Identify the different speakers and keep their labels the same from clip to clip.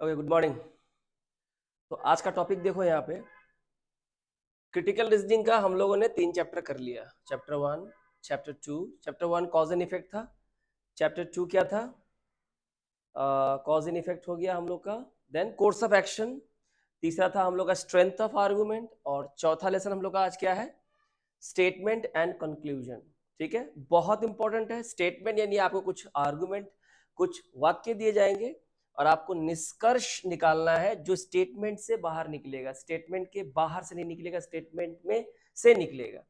Speaker 1: Okay, good morning. तो आज का टॉपिक देखो यहाँ पे क्रिटिकल रीजनिंग का हम लोगों ने 3 चैप्टर कर लिया। Chapter 1, chapter 2। Chapter 1 cause and effect था। चैप्टर 2 क्या था? कॉज एंड इफेक्ट हो गया हम लोग का। Then course of action. तीसरा था हम लोग का स्ट्रेंथ ऑफ आर्गुमेंट। और चौथा लेसन हम लोग का आज क्या है? Statement and conclusion. ठीक है, बहुत इंपॉर्टेंट है। स्टेटमेंट यानी आपको कुछ आर्गुमेंट, कुछ वाक्य दिए जाएंगे और आपको निष्कर्ष निकालना है जो स्टेटमेंट से बाहर निकलेगा। स्टेटमेंट के बाहर से नहीं निकलेगा, स्टेटमेंट में से निकलेगा।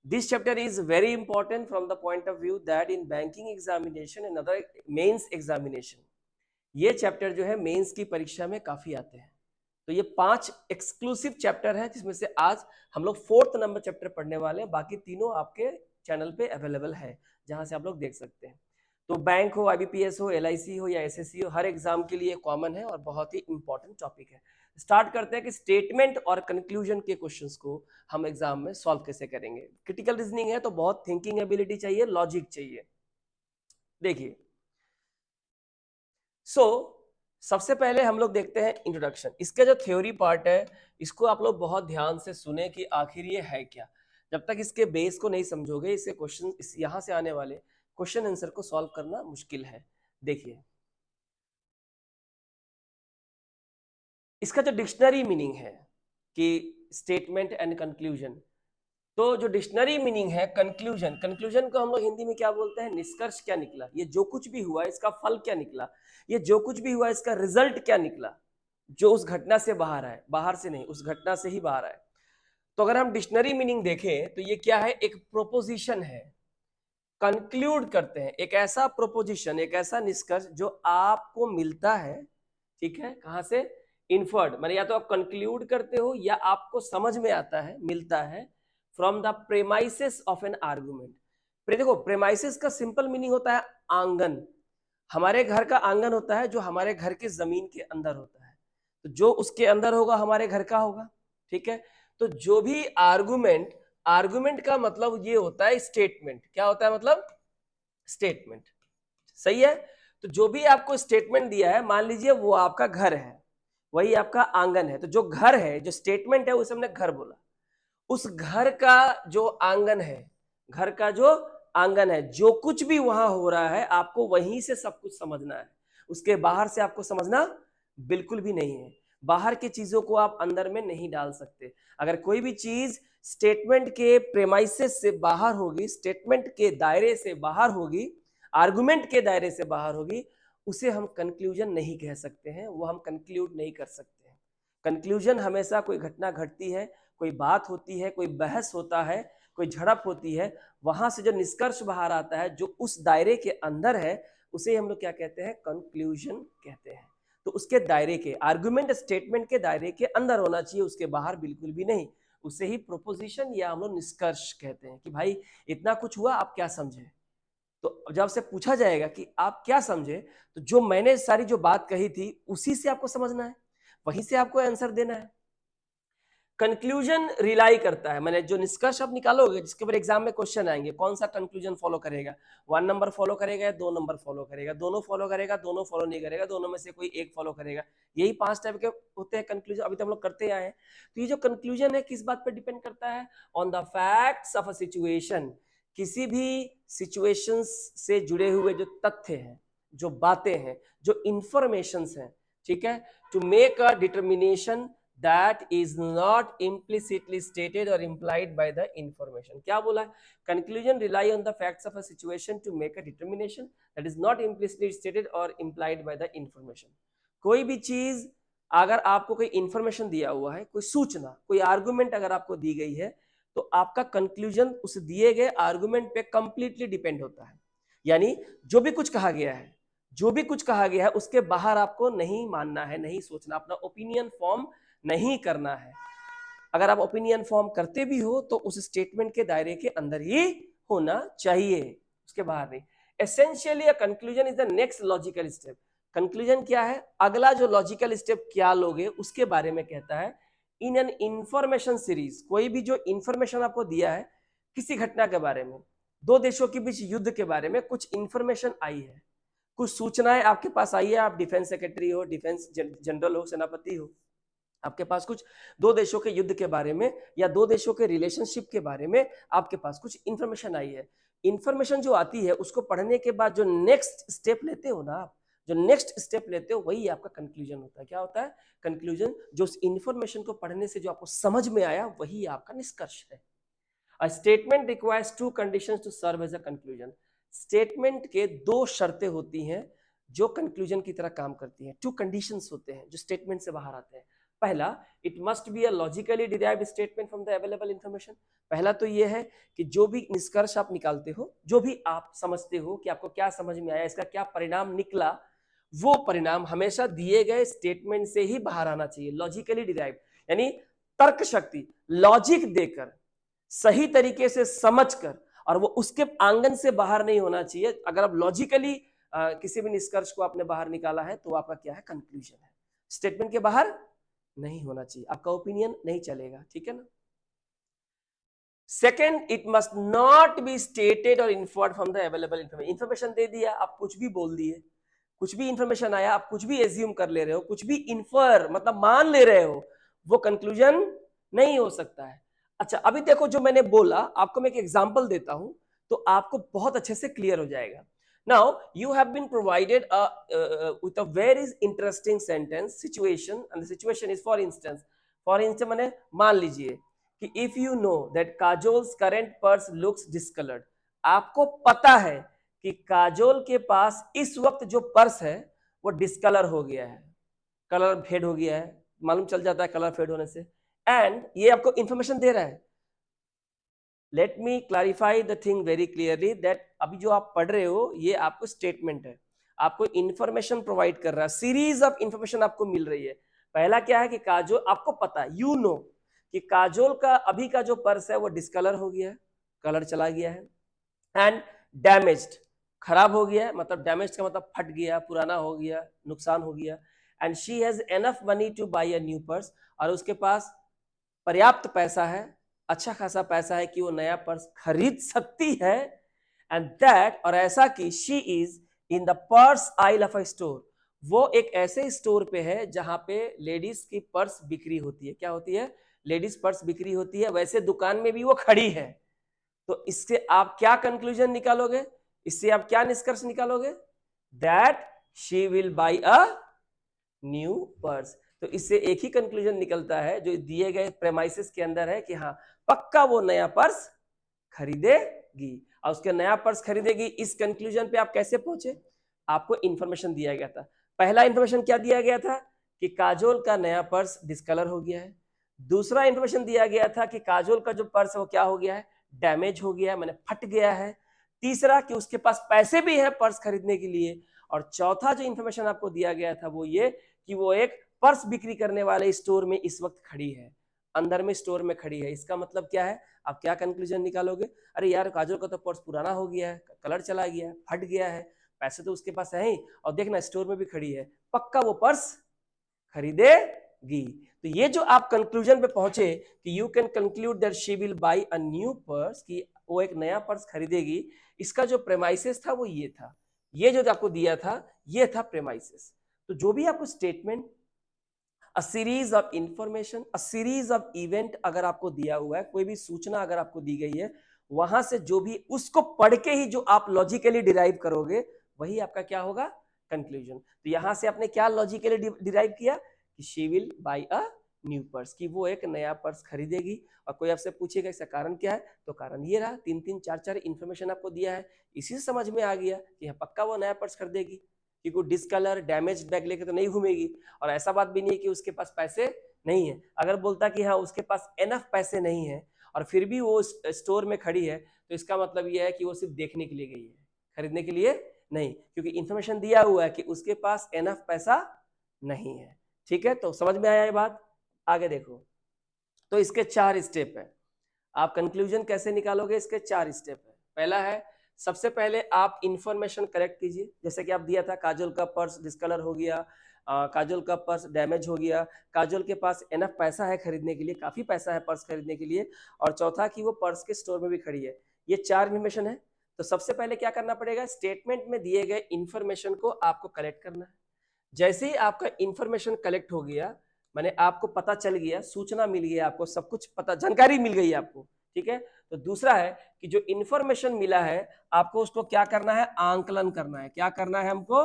Speaker 1: This chapter is very important from the point of view that in banking examination and other mains examination, ये चैप्टर जो है मेंस की परीक्षा में काफी आते हैं। तो ये 5 एक्सक्लूसिव चैप्टर है जिसमें से आज हम लोग 4th नंबर चैप्टर पढ़ने वाले हैं। बाकी तीनों आपके चैनल पे अवेलेबल है, जहां से आप लोग देख सकते हैं। तो बैंक हो, आईबीपीएस हो, एलआईसी हो या एसएससी हो, हर एग्जाम के लिए कॉमन है और बहुत ही इंपॉर्टेंट टॉपिक है। स्टार्ट करते हैं कि स्टेटमेंट और कंक्लूजन के क्वेश्चंस को हम एग्जाम में सॉल्व कैसे करेंगे। क्रिटिकल रीजनिंग है तो बहुत थिंकिंग एबिलिटी चाहिए, लॉजिक चाहिए। देखिए, सबसे पहले हम लोग देखते हैं इंट्रोडक्शन। इसका जो थ्योरी पार्ट है इसको आप लोग बहुत ध्यान से सुने कि आखिर ये है क्या। जब तक इसके बेस को नहीं समझोगे, इसके क्वेश्चन, यहां से आने वाले क्वेश्चन आंसर को सॉल्व करना मुश्किल है। देखिए, इसका जो डिक्शनरी मीनिंग है कि स्टेटमेंट एंड कंक्लूजन, तो जो डिक्शनरी मीनिंग है कंक्लूजन, कंक्लूजन को हम लोग हिंदी में क्या बोलते हैं? निष्कर्ष क्या निकला, ये जो कुछ भी हुआ इसका फल क्या निकला, ये जो कुछ भी हुआ इसका रिजल्ट क्या निकला, जो उस घटना से बाहर आए, बाहर से नहीं, उस घटना से ही बाहर आए। तो अगर हम डिक्शनरी मीनिंग देखें तो ये क्या है? एक प्रोपोजिशन है। कंक्लूड करते हैं, एक ऐसा प्रोपोजिशन, एक ऐसा निष्कर्ष जो आपको मिलता है। ठीक है, कहां से? इन्फर्ड, माने या तो आप कंक्लूड करते हो या आपको समझ में आता है, मिलता है from the premises of an argument. देखो, प्रेमाइसिस का सिंपल मीनिंग होता है आंगन। हमारे घर का आंगन होता है जो हमारे घर के जमीन के अंदर होता है, तो जो उसके अंदर होगा हमारे घर का होगा। ठीक है, तो जो भी आर्गुमेंट, आर्गुमेंट का मतलब ये होता है स्टेटमेंट। क्या होता है मतलब? स्टेटमेंट। सही है, तो जो भी आपको स्टेटमेंट दिया है, मान लीजिए वो आपका घर है, वही आपका आंगन है। तो जो घर है, जो स्टेटमेंट है, उसे हमने घर बोला। उस घर का जो आंगन है, घर का जो आंगन है, जो कुछ भी वहां हो रहा है आपको वहीं से सब कुछ समझना है। उसके बाहर से आपको समझना बिल्कुल भी नहीं है। बाहर की चीजों को आप अंदर में नहीं डाल सकते। अगर कोई भी चीज स्टेटमेंट के प्रेमाइसेस से बाहर होगी, स्टेटमेंट के दायरे से बाहर होगी, आर्गुमेंट के दायरे से बाहर होगी, उसे हम कंक्लूजन नहीं कह सकते हैं, वो हम कंक्लूड नहीं कर सकते हैं। कंक्लूजन हमेशा कोई घटना घटती है, कोई बात होती है, कोई बहस होता है, कोई झड़प होती है, वहां से जो निष्कर्ष बाहर आता है, जो उस दायरे के अंदर है, उसे हम लोग क्या कहते हैं? कंक्लूजन कहते हैं। तो उसके दायरे के, आर्गुमेंट स्टेटमेंट के दायरे के अंदर होना चाहिए, उसके बाहर बिल्कुल भी नहीं। उसे ही प्रोपोजिशन या हम लोग निष्कर्ष कहते हैं कि भाई इतना कुछ हुआ, आप क्या समझे। तो जब आपसे पूछा जाएगा कि आप क्या समझे, तो जो मैंने सारी जो बात कही थी उसी से आपको समझना है, वहीं से आपको आंसर देना है। कंक्लूजन रिलाई करता है, मैंने जो निष्कर्ष आप निकालोगे, जिसके ऊपर एग्जाम में क्वेश्चन आएंगे, कौन सा कंक्लूजन फॉलो करेगा? 1 नंबर फॉलो करेगा या 2 नंबर फॉलो करेगा, दोनों फॉलो करेगा, दोनों फॉलो नहीं करेगा, दोनों में से कोई एक फॉलो करेगा। यही 5 टाइप के होते हैं कंक्लूजन, अभी तो हम लोग करते आए हैं। तो ये जो कंक्लूजन है किस बात पर डिपेंड करता है? On the facts of a situation. किसी भी सिचुएशन से जुड़े हुए जो तथ्य हैं, जो बातें हैं, जो इंफॉर्मेशन हैं, ठीक है, to make a determination that is not implicitly stated or implied by the information। क्या बोला है? Conclusion rely on the facts of a situation to make a determination that is not implicitly stated or implied by the information। कोई भी चीज अगर आपको कोई information दिया हुआ है, कोई सूचना, कोई आर्गुमेंट अगर आपको दी गई है, तो आपका कंक्लूजन उस दिए गए आर्गुमेंट पे कंप्लीटली डिपेंड होता है। यानी जो भी कुछ कहा गया है, जो भी कुछ कहा गया है, उसके बाहर आपको नहीं मानना है, नहीं सोचना, अपना ओपिनियन फॉर्म नहीं करना है। अगर आप ओपिनियन फॉर्म करते भी हो तो उस स्टेटमेंट के दायरे के अंदर ही होना चाहिए, उसके बाहर नहीं। Essentially a conclusion is the next logical step. Conclusion क्या है? अगला जो लॉजिकल स्टेप क्या लोगे उसके बारे में कहता है। इन एन इंफॉर्मेशन सीरीज, कोई भी जो इंफॉर्मेशन आपको दिया है किसी घटना के बारे में, 2 देशों के बीच युद्ध के बारे में कुछ इंफॉर्मेशन आई है, कुछ सूचनाएं आपके पास आई है, आप डिफेंस सेक्रेटरी हो, डिफेंस जनरल हो, सेनापति हो, आपके पास कुछ दो देशों के युद्ध के बारे में या दो देशों के रिलेशनशिप के बारे में आपके पास कुछ इंफॉर्मेशन आई है। इंफॉर्मेशन जो आती है उसको पढ़ने के बाद जो नेक्स्ट स्टेप लेते हो ना आप, जो नेक्स्ट स्टेप लेते हो वही आपका कंक्लूजन होता है। क्या होता है कंक्लूजन? जो उस इंफॉर्मेशन को पढ़ने से जो आपको समझ में आया वही आपका निष्कर्ष है। A statement requires two conditions to serve as a conclusion. Statement के दो शर्तें होती हैं जो कंक्लूजन की तरह काम करती हैं। टू कंडीशंस होते हैं जो स्टेटमेंट से बाहर आते हैं। पहला, it must be a logically derived statement from the available information. पहला तो ये है कि जो भी निष्कर्ष आप निकालते हो, जो भी आप समझते हो कि आपको क्या समझ में आया, इसका क्या परिणाम निकला, वो परिणाम हमेशा दिए गए स्टेटमेंट से ही बाहर आना चाहिए। लॉजिकली डिराइव्ड यानी तर्क शक्ति, लॉजिक देकर, सही तरीके से समझकर, और वो उसके आंगन से बाहर नहीं होना चाहिए। अगर आप लॉजिकली किसी भी निष्कर्ष को आपने बाहर निकाला है तो आपका क्या है कंक्लूजन है। स्टेटमेंट के बाहर नहीं होना चाहिए, आपका ओपिनियन नहीं चलेगा, ठीक है ना। Second, it must not be stated और inferred from the available information. Information दे दिया, आप कुछ भी बोल दिए, कुछ भी इंफॉर्मेशन आया, आप कुछ भी एज्यूम कर ले रहे हो, कुछ भी इन्फर मतलब मान ले रहे हो, वो कंक्लूजन नहीं हो सकता है। अच्छा, अभी देखो जो मैंने बोला, आपको मैं एक एग्जांपल देता हूं तो आपको बहुत अच्छे से क्लियर हो जाएगा। Now you have been provided with a very interesting sentence situation, and the situation is for instance मैंने मान लीजिए कि if you know that Kajol's current purse looks discoloured. आपको पता है कि काजोल के पास इस वक्त जो पर्स है वो डिस्कलर हो गया है, कलर फेड हो गया है, मालूम चल जाता है कलर फेड होने से। एंड ये आपको इंफॉर्मेशन दे रहा है। Let me clarify the thing very clearly that अभी जो आप पढ़ रहे हो ये आपको स्टेटमेंट है, आपको इंफॉर्मेशन प्रोवाइड कर रहा है, सीरीज ऑफ इंफॉर्मेशन आपको मिल रही है। पहला क्या है कि काजोल, आपको पता है, यू नो कि काजोल का अभी का जो पर्स है वो डिस्कलर हो गया है, कलर चला गया है, एंड डैमेज्ड, खराब हो गया है, मतलब डैमेज का मतलब फट गया, पुराना हो गया, नुकसान हो गया। And she has enough money two by a new purse, और उसके पास पर्याप्त पैसा है, अच्छा खासा पैसा है कि वो नया पर्स खरीद सकती है। एंड दैट, और ऐसा कि she is in the purse aisle of a store, वो एक ऐसे स्टोर पे है जहां पे लेडीज की पर्स बिक्री होती है। क्या होती है? लेडीज पर्स बिक्री होती है, वैसे दुकान में भी वो खड़ी है। तो इससे आप क्या कंक्लूजन निकालोगे, इससे आप क्या निष्कर्ष निकालोगे? That she will by a new purse. तो इससे एक ही कंक्लूजन निकलता है जो दिए गए प्रेमाइसिस के अंदर है कि हाँ पक्का वो नया पर्स खरीदेगी, और उसके नया पर्स खरीदेगी। इस कंक्लूजन पे आप कैसे पहुंचे? आपको इंफॉर्मेशन दिया गया था। पहला इंफॉर्मेशन क्या दिया गया था कि काजोल का नया पर्स डिस्कलर हो गया है। दूसरा इंफॉर्मेशन दिया गया था कि काजोल का जो पर्स है वो क्या हो गया है? डैमेज हो गया है, मैंने फट गया है। तीसरा कि उसके पास पैसे भी है पर्स खरीदने के लिए। और चौथा जो इंफॉर्मेशन आपको दिया गया था वो ये कि वो एक पर्स बिक्री करने वाले स्टोर में इस वक्त खड़ी है, अंदर में स्टोर में खड़ी है। इसका मतलब क्या है? आप क्या कंक्लूजन निकालोगे? अरे यार काजोल का तो पर्स पुराना हो गया है, कलर चला गया है, फट गया है, पैसे तो उसके पास है ही, और देखना स्टोर में भी खड़ी है, पक्का वो पर्स खरीदेगी। तो ये जो आप कंक्लूजन पे पहुंचे कि you can conclude that she will by a new purse, कि वो एक नया पर्स खरीदेगी, इसका जो प्रेमाइसिस था वो ये था, ये जो आपको दिया था ये था प्रेमाइसिस। तो जो भी आपको statement, a series of information, a series of event अगर आपको दिया हुआ है, कोई भी सूचना अगर आपको दी गई है, वहां से जो भी उसको पढ़ के ही जो आप लॉजिकली डिराइव करोगे वही आपका क्या होगा? कंक्लूजन। तो यहां से आपने क्या लॉजिकली डिराइव किया कि she will by a new purse, कि वो एक नया पर्स खरीदेगी। और कोई आपसे पूछेगा इसका कारण क्या है, तो कारण ये रहा, 3-3 4-4 इंफॉर्मेशन आपको दिया है, इसी से समझ में आ गया कि पक्का वो नया पर्स खरीदेगी, कि कोई डिस्कलर डैमेज बैग लेके तो नहीं घूमेगी। और ऐसा बात भी नहीं है कि उसके पास पैसे नहीं है। अगर बोलता कि हाँ उसके पास एनफ पैसे नहीं है और फिर भी वो स्टोर में खड़ी है, तो इसका मतलब ये है कि वो सिर्फ देखने के लिए गई है, खरीदने के लिए नहीं, क्योंकि इंफॉर्मेशन दिया हुआ है कि उसके पास एनफ पैसा नहीं है। ठीक है, तो समझ में आया ये बात? आगे देखो, तो इसके 4 स्टेप है। आप कंक्लूजन कैसे निकालोगे? इसके 4 स्टेप है। पहला है, सबसे पहले आप इंफॉर्मेशन करेक्ट कीजिए, जैसे कि आप दिया था काजोल का पर्स डिस्कलर हो गया, काजोल का पर्स डैमेज हो गया, काजोल के पास एनफ पैसा है खरीदने के लिए, काफी पैसा है पर्स खरीदने के लिए, और चौथा कि वो पर्स के स्टोर में भी खड़ी है। ये 4 इंफॉर्मेशन है। तो सबसे पहले क्या करना पड़ेगा, स्टेटमेंट में दिए गए इंफॉर्मेशन को आपको कलेक्ट करना है। जैसे ही आपका इंफॉर्मेशन कलेक्ट हो गया, माने आपको पता चल गया, सूचना मिल गई, आपको सब कुछ पता, जानकारी मिल गई आपको, ठीक है। तो दूसरा है कि जो इंफॉर्मेशन मिला है आपको उसको क्या करना है, आंकलन करना है। क्या करना है हमको,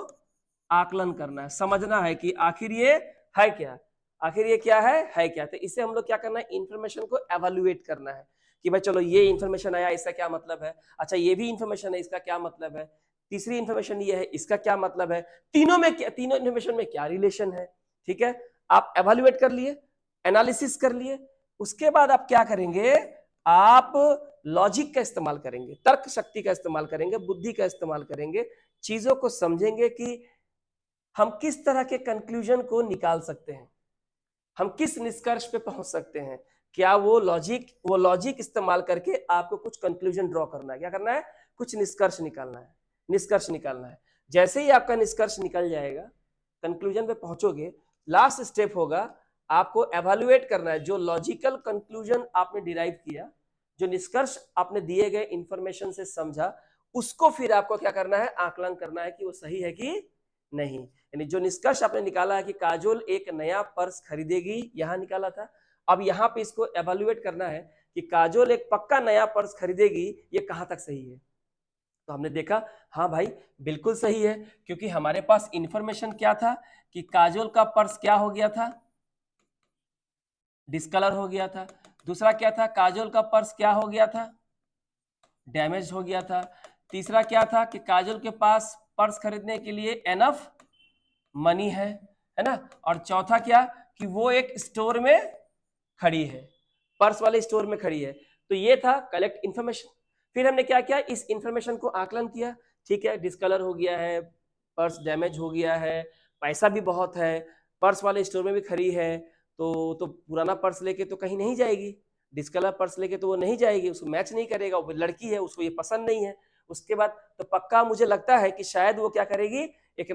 Speaker 1: आकलन करना है, समझना है कि आखिर ये है क्या, आखिर ये क्या है क्या। तो इसे हम लोग क्या करना है, इंफॉर्मेशन को एवेल्युएट करना है कि भाई चलो ये इंफॉर्मेशन आया, इसका क्या मतलब है, अच्छा ये भी इंफॉर्मेशन है, इसका क्या मतलब है, तीसरी इंफॉर्मेशन ये है, इसका क्या मतलब है, तीनों में क्या, तीनों इंफॉर्मेशन में क्या रिलेशन है, ठीक है। आप एवेल्युएट कर लिए, एनालिसिस कर लिए, उसके बाद आप क्या करेंगे, आप लॉजिक का इस्तेमाल करेंगे, तर्क शक्ति का इस्तेमाल करेंगे, बुद्धि का इस्तेमाल करेंगे, चीजों को समझेंगे कि हम किस तरह के कंक्लूजन को निकाल सकते हैं, हम किस निष्कर्ष पे पहुंच सकते हैं। क्या वो लॉजिक इस्तेमाल करके आपको कुछ कंक्लूजन ड्रॉ करना है, क्या करना है, कुछ निष्कर्ष निकालना है, निष्कर्ष निकालना है। जैसे ही आपका निष्कर्ष निकल जाएगा, कंक्लूजन पे पहुंचोगे, लास्ट स्टेप होगा आपको एवेल्युएट करना है। जो लॉजिकल कंक्लूजन आपने डिराइव किया, जो निष्कर्ष आपने दिए गए इंफॉर्मेशन से समझा, उसको फिर आपको क्या करना है, आकलन करना है कि वो सही है कि नहीं। यानी जो निष्कर्ष आपने निकाला है कि काजोल एक नया पर्स खरीदेगी, यहां निकाला था, अब यहां पे इसको एवेल्युएट करना है कि काजोल एक पक्का नया पर्स खरीदेगी, ये कहां तक सही है। तो हमने देखा हाँ भाई बिल्कुल सही है, क्योंकि हमारे पास इंफॉर्मेशन क्या था कि काजोल का पर्स क्या हो गया था, डिस्कलर हो गया था। दूसरा क्या था, काजोल का पर्स क्या हो गया था, डैमेज हो गया था। तीसरा क्या था कि काजोल के पास पर्स खरीदने के लिए एनफ मनी है ना। और चौथा क्या कि वो एक स्टोर में खड़ी है, पर्स वाले स्टोर में खड़ी है। तो ये था कलेक्ट इंफॉर्मेशन। फिर हमने क्या किया, इस इंफॉर्मेशन को आकलन किया, ठीक है, डिस्कलर हो गया है, पर्स डैमेज हो गया है, पैसा भी बहुत है, पर्स वाले स्टोर में भी खड़ी है, तो पुराना पर्स लेके तो कहीं नहीं जाएगी, डिस्कलर पर्स लेके तो वो नहीं जाएगी, उसको मैच नहीं करेगा, वो लड़की है, उसको ये पसंद नहीं है। उसके बाद तो पक्का मुझे लगता है कि शायद वो क्या करेगी, एक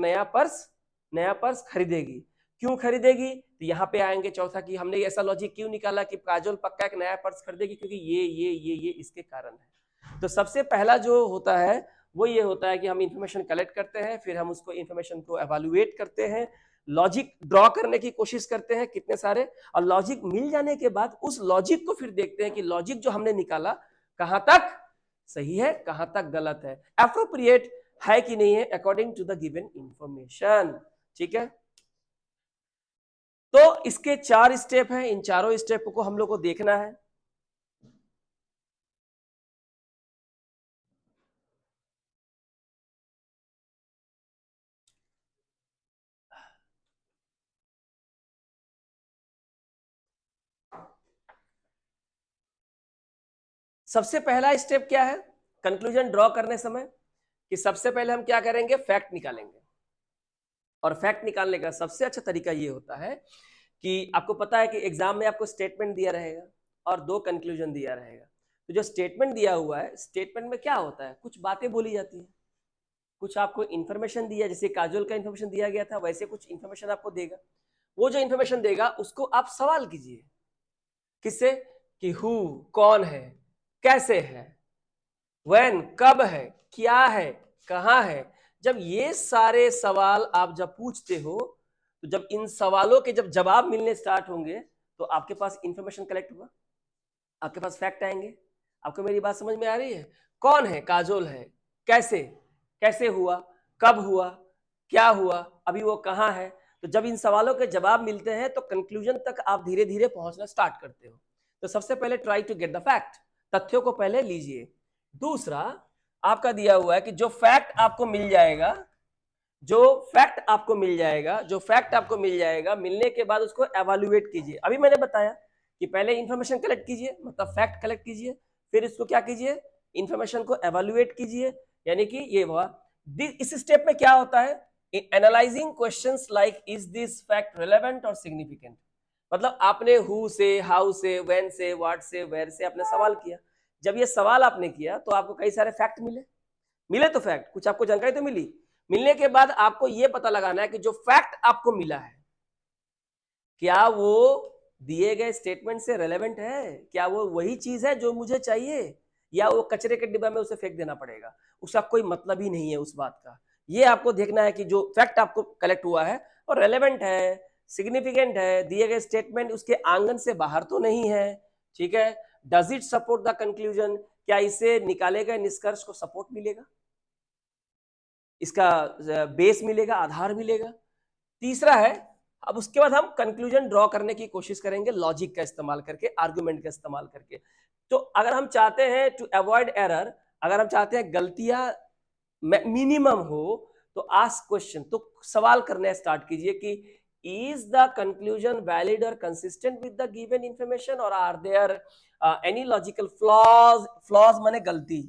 Speaker 1: नया पर्स खरीदेगी। क्यों खरीदेगी, तो यहाँ पे आएंगे चौथा कि हमने ऐसा लॉजिक क्यों निकाला कि काजोल पक्का एक नया पर्स खरीदेगी, क्योंकि ये इसके कारण है। तो सबसे पहला जो होता है वो ये होता है कि हम इंफॉर्मेशन कलेक्ट करते हैं, फिर हम उसको इंफॉर्मेशन को एवेल्युएट करते हैं, लॉजिक ड्रॉ करने की कोशिश करते हैं कितने सारे, और लॉजिक मिल जाने के बाद उस लॉजिक को फिर देखते हैं कि लॉजिक जो हमने निकाला कहां तक सही है, कहां तक गलत है, एप्रोप्रिएट है कि नहीं है according to the given information, ठीक है। तो इसके 4 स्टेप हैं, इन चारों स्टेप को हम लोग को देखना है। सबसे पहला स्टेप क्या है कंक्लूजन ड्रॉ करने समय, कि सबसे पहले हम क्या करेंगे, फैक्ट निकालेंगे। और फैक्ट निकालने का सबसे अच्छा तरीका ये होता है कि आपको पता है कि एग्जाम में आपको स्टेटमेंट दिया रहेगा और 2 कंक्लूजन दिया रहेगा। तो जो स्टेटमेंट दिया हुआ है, स्टेटमेंट में क्या होता है, कुछ बातें बोली जाती है, कुछ आपको इन्फॉर्मेशन दिया, जैसे काजोल का इन्फॉर्मेशन दिया गया था, वैसे कुछ इन्फॉर्मेशन आपको देगा। वो जो इन्फॉर्मेशन देगा उसको आप सवाल कीजिए, किससे, कि हु कौन है, कैसे है, व्हेन कब है, क्या है, कहां है। जब ये सारे सवाल आप जब पूछते हो, तो जब इन सवालों के जब जवाब मिलने स्टार्ट होंगे, तो आपके पास इंफॉर्मेशन कलेक्ट हुआ, आपके पास फैक्ट आएंगे। आपको मेरी बात समझ में आ रही है, कौन है, काजोल है, कैसे, कैसे हुआ, कब हुआ, क्या हुआ, अभी वो कहां है। तो जब इन सवालों के जवाब मिलते हैं तो कंक्लूजन तक आप धीरे धीरे पहुंचना स्टार्ट करते हो। तो सबसे पहले try to get the fact, तथ्यों को पहले लीजिए। दूसरा आपका दिया हुआ है कि जो फैक्ट आपको मिल जाएगा, जो फैक्ट आपको मिल जाएगा, मिलने के बाद उसको एवेल्युएट कीजिए। अभी मैंने बताया कि पहले इंफॉर्मेशन कलेक्ट कीजिए, मतलब फैक्ट कलेक्ट कीजिए, फिर इसको क्या कीजिए, इंफॉर्मेशन को एवेल्युएट कीजिए। यानी कि ये हुआ। इस स्टेप में क्या होता है, analysing questions like is this fact relevant और सिग्निफिकेंट। मतलब आपने हु से, हाउ से, व्हेन से, व्हाट से, वेयर से आपने सवाल किया। जब ये सवाल आपने किया तो आपको कई सारे फैक्ट मिले तो फैक्ट, कुछ आपको जानकारी तो मिली। मिलने के बाद आपको यह पता लगाना है कि जो फैक्ट आपको मिला है, क्या वो दिए गए स्टेटमेंट से रेलेवेंट है, क्या वो वही चीज है जो मुझे चाहिए, या वो कचरे के डिब्बा में उसे फेंक देना पड़ेगा, उसका कोई मतलब ही नहीं है उस बात का। ये आपको देखना है कि जो फैक्ट आपको कलेक्ट हुआ है और रेलेवेंट है, सिग्निफिकेंट है, दिए गए स्टेटमेंट उसके आंगन से बाहर तो नहीं है, ठीक है। Does it support the conclusion, क्या इसे निकाले गए निष्कर्ष को सपोर्ट मिलेगा, इसका बेस मिलेगा, आधार मिलेगा। तीसरा है, अब उसके बाद हम कंक्लूजन ड्रॉ करने की कोशिश करेंगे लॉजिक का इस्तेमाल करके, आर्गुमेंट का इस्तेमाल करके। तो अगर हम चाहते हैं टू अवॉइड एरर, अगर हम चाहते हैं गलतियां मिनिमम हो, तो आस्क क्वेश्चन, तो सवाल करने स्टार्ट कीजिए कि इज द कंक्लूजन वैलिड और consistent with the given information और are there any logical flaws. Flaws माने गलती,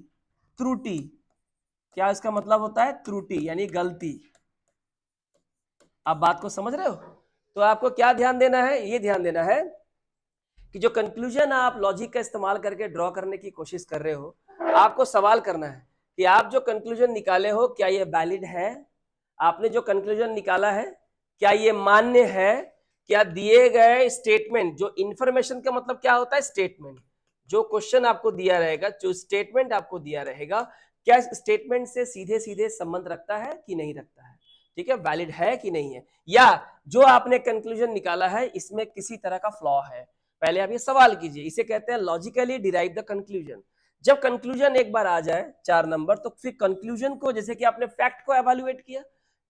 Speaker 1: त्रुटि, क्या इसका मतलब होता है, त्रुटि यानी गलती। आप बात को समझ रहे हो? तो आपको क्या ध्यान देना है, ये ध्यान देना है कि जो कंक्लूजन आप लॉजिक का इस्तेमाल करके ड्रॉ करने की कोशिश कर रहे हो, आपको सवाल करना है कि आप जो कंक्लूजन निकाले हो क्या ये वैलिड है, आपने जो कंक्लूजन निकाला है क्या ये मान्य है, क्या दिए गए स्टेटमेंट, जो इंफॉर्मेशन का मतलब क्या होता है, स्टेटमेंट, जो क्वेश्चन आपको दिया रहेगा, जो स्टेटमेंट आपको दिया रहेगा, क्या स्टेटमेंट से सीधे सीधे संबंध रखता है कि नहीं रखता है, ठीक है, वैलिड है कि नहीं है, या जो आपने कंक्लूजन निकाला है इसमें किसी तरह का फ्लॉ है। पहले आप ये सवाल कीजिए, इसे कहते हैं लॉजिकली डिराइव द कंक्लूजन। जब कंक्लूजन एक बार आ जाए 4 नंबर, तो फिर कंक्लूजन को, जैसे कि आपने फैक्ट को एवेल्युएट किया,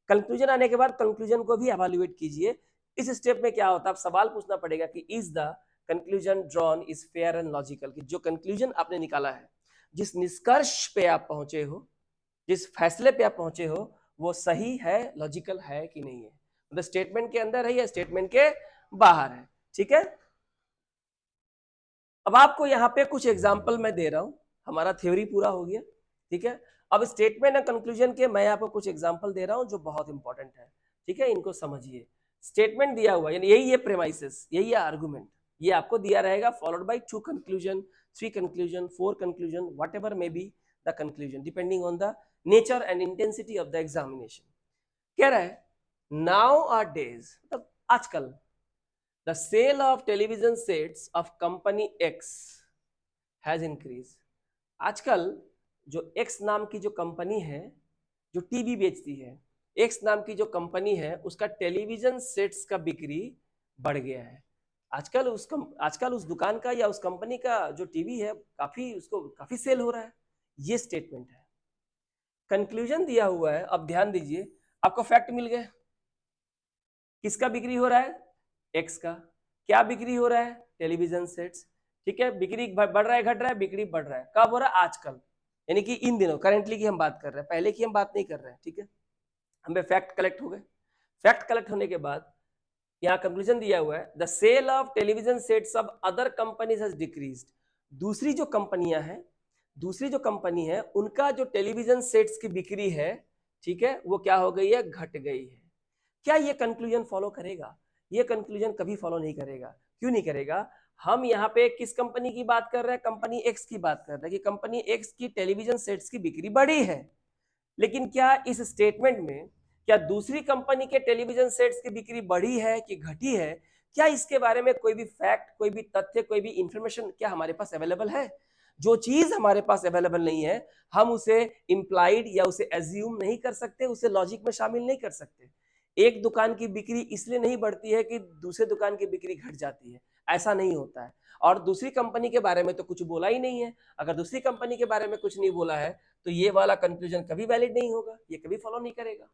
Speaker 1: कंक्लूजन आने के बाद कंक्लूजन को भी एवेल्युएट कीजिए। इस स्टेप में क्या होता है, आप सवाल पूछना पड़ेगा कि is the conclusion drawn is fair and logical, कि जो कंक्लूजन आपने निकाला है, जिस निष्कर्ष पे आप पहुंचे हो, जिस फैसले पे आप पहुंचे हो, वो सही है, लॉजिकल है कि नहीं है, मतलब स्टेटमेंट के अंदर है या स्टेटमेंट के बाहर है, ठीक है। अब आपको यहाँ पे कुछ एग्जाम्पल मैं दे रहा हूं, हमारा थ्योरी पूरा हो गया, ठीक है। अब स्टेटमेंट एंड कंक्लूजन के मैं आपको कुछ एग्जाम्पल दे रहा हूं जो बहुत इंपॉर्टेंट है, ठीक है, इनको समझिए। स्टेटमेंट दिया हुआ, यानी यही है प्रेमाइसिस, यही है आर्गुमेंट, ये आपको दिया रहेगा, followed by 2 conclusion, 3 conclusion, 4 conclusion, what ever may be the conclusion depending on the nature and intensity of the examination. कह रहा है नाउ आर डेज, मतलब आजकल, the sale of television sets of company X has increased। आजकल जो X नाम की जो कंपनी है, जो टीवी बेचती है, X नाम की जो कंपनी है, उसका टेलीविजन सेट्स का बिक्री बढ़ गया है। आजकल उस दुकान का या उस कंपनी का जो टीवी है, उसको काफी सेल हो रहा है। ये स्टेटमेंट है। कंक्लूजन दिया हुआ है, अब ध्यान दीजिए, आपको फैक्ट मिल गए, किसका बिक्री हो रहा है, एक्स का। क्या बिक्री हो रहा है, टेलीविजन सेट्स, ठीक है। बिक्री बढ़ रहा है, घट रहा है, बिक्री बढ़ रहा है, कब हो रहा है, आजकल, यानी कि इन दिनों, करेंटली की हम बात कर रहे हैं, पहले की हम बात नहीं कर रहे हैं, ठीक है। हमें फैक्ट कलेक्ट हो गए। फैक्ट कलेक्ट होने के बाद यहाँ कंक्लूजन दिया हुआ है, the sale of television sets of other companies has decreased. दूसरी जो कंपनियां हैं, दूसरी जो कंपनी है, उनका जो टेलीविजन सेट्स की बिक्री है, ठीक है, वो क्या हो गई है, घट गई है। क्या ये कंक्लूजन फॉलो करेगा, ये कंक्लूजन कभी फॉलो नहीं करेगा। क्यों नहीं करेगा, हम यहाँ पे किस कंपनी की बात कर रहे हैं, कंपनी एक्स की बात कर रहे हैं कि कंपनी एक्स की टेलीविजन सेट्स की बिक्री बढ़ी है, लेकिन क्या इस स्टेटमेंट में क्या दूसरी कंपनी के टेलीविजन सेट्स की बिक्री बढ़ी है कि घटी है, क्या इसके बारे में कोई भी फैक्ट, कोई भी तथ्य, कोई भी इंफॉर्मेशन क्या हमारे पास अवेलेबल है। जो चीज हमारे पास अवेलेबल नहीं है, हम उसे इंप्लाइड या उसे एज्यूम नहीं कर सकते, उसे लॉजिक में शामिल नहीं कर सकते। एक दुकान की बिक्री इसलिए नहीं बढ़ती है कि दूसरे दुकान की बिक्री घट जाती है, ऐसा नहीं होता है। और दूसरी कंपनी के बारे में तो कुछ बोला ही नहीं है, अगर दूसरी कंपनी के बारे में कुछ नहीं बोला है तो ये वाला कंक्लूजन कभी वैलिड नहीं होगा, ये कभी फॉलो नहीं करेगा,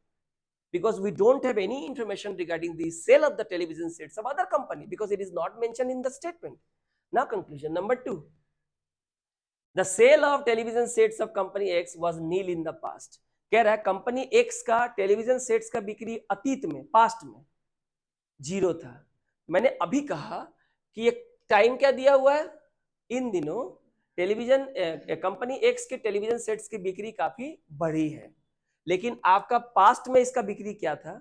Speaker 1: because we don't have any information regarding the sale of the television sets of other company because it is not mentioned in the statement. Now conclusion number 2, the sale of television sets of company X was nil in the past। कह रहा है company x का television sets का बिक्री अतीत में, past में zero था। मैंने अभी कहा कि ये टाइम क्या दिया हुआ है, इन दिनों टेलीविजन कंपनी एक्स के टेलीविजन सेट्स की बिक्री काफी बढ़ी है, लेकिन आपका पास्ट में इसका बिक्री क्या था,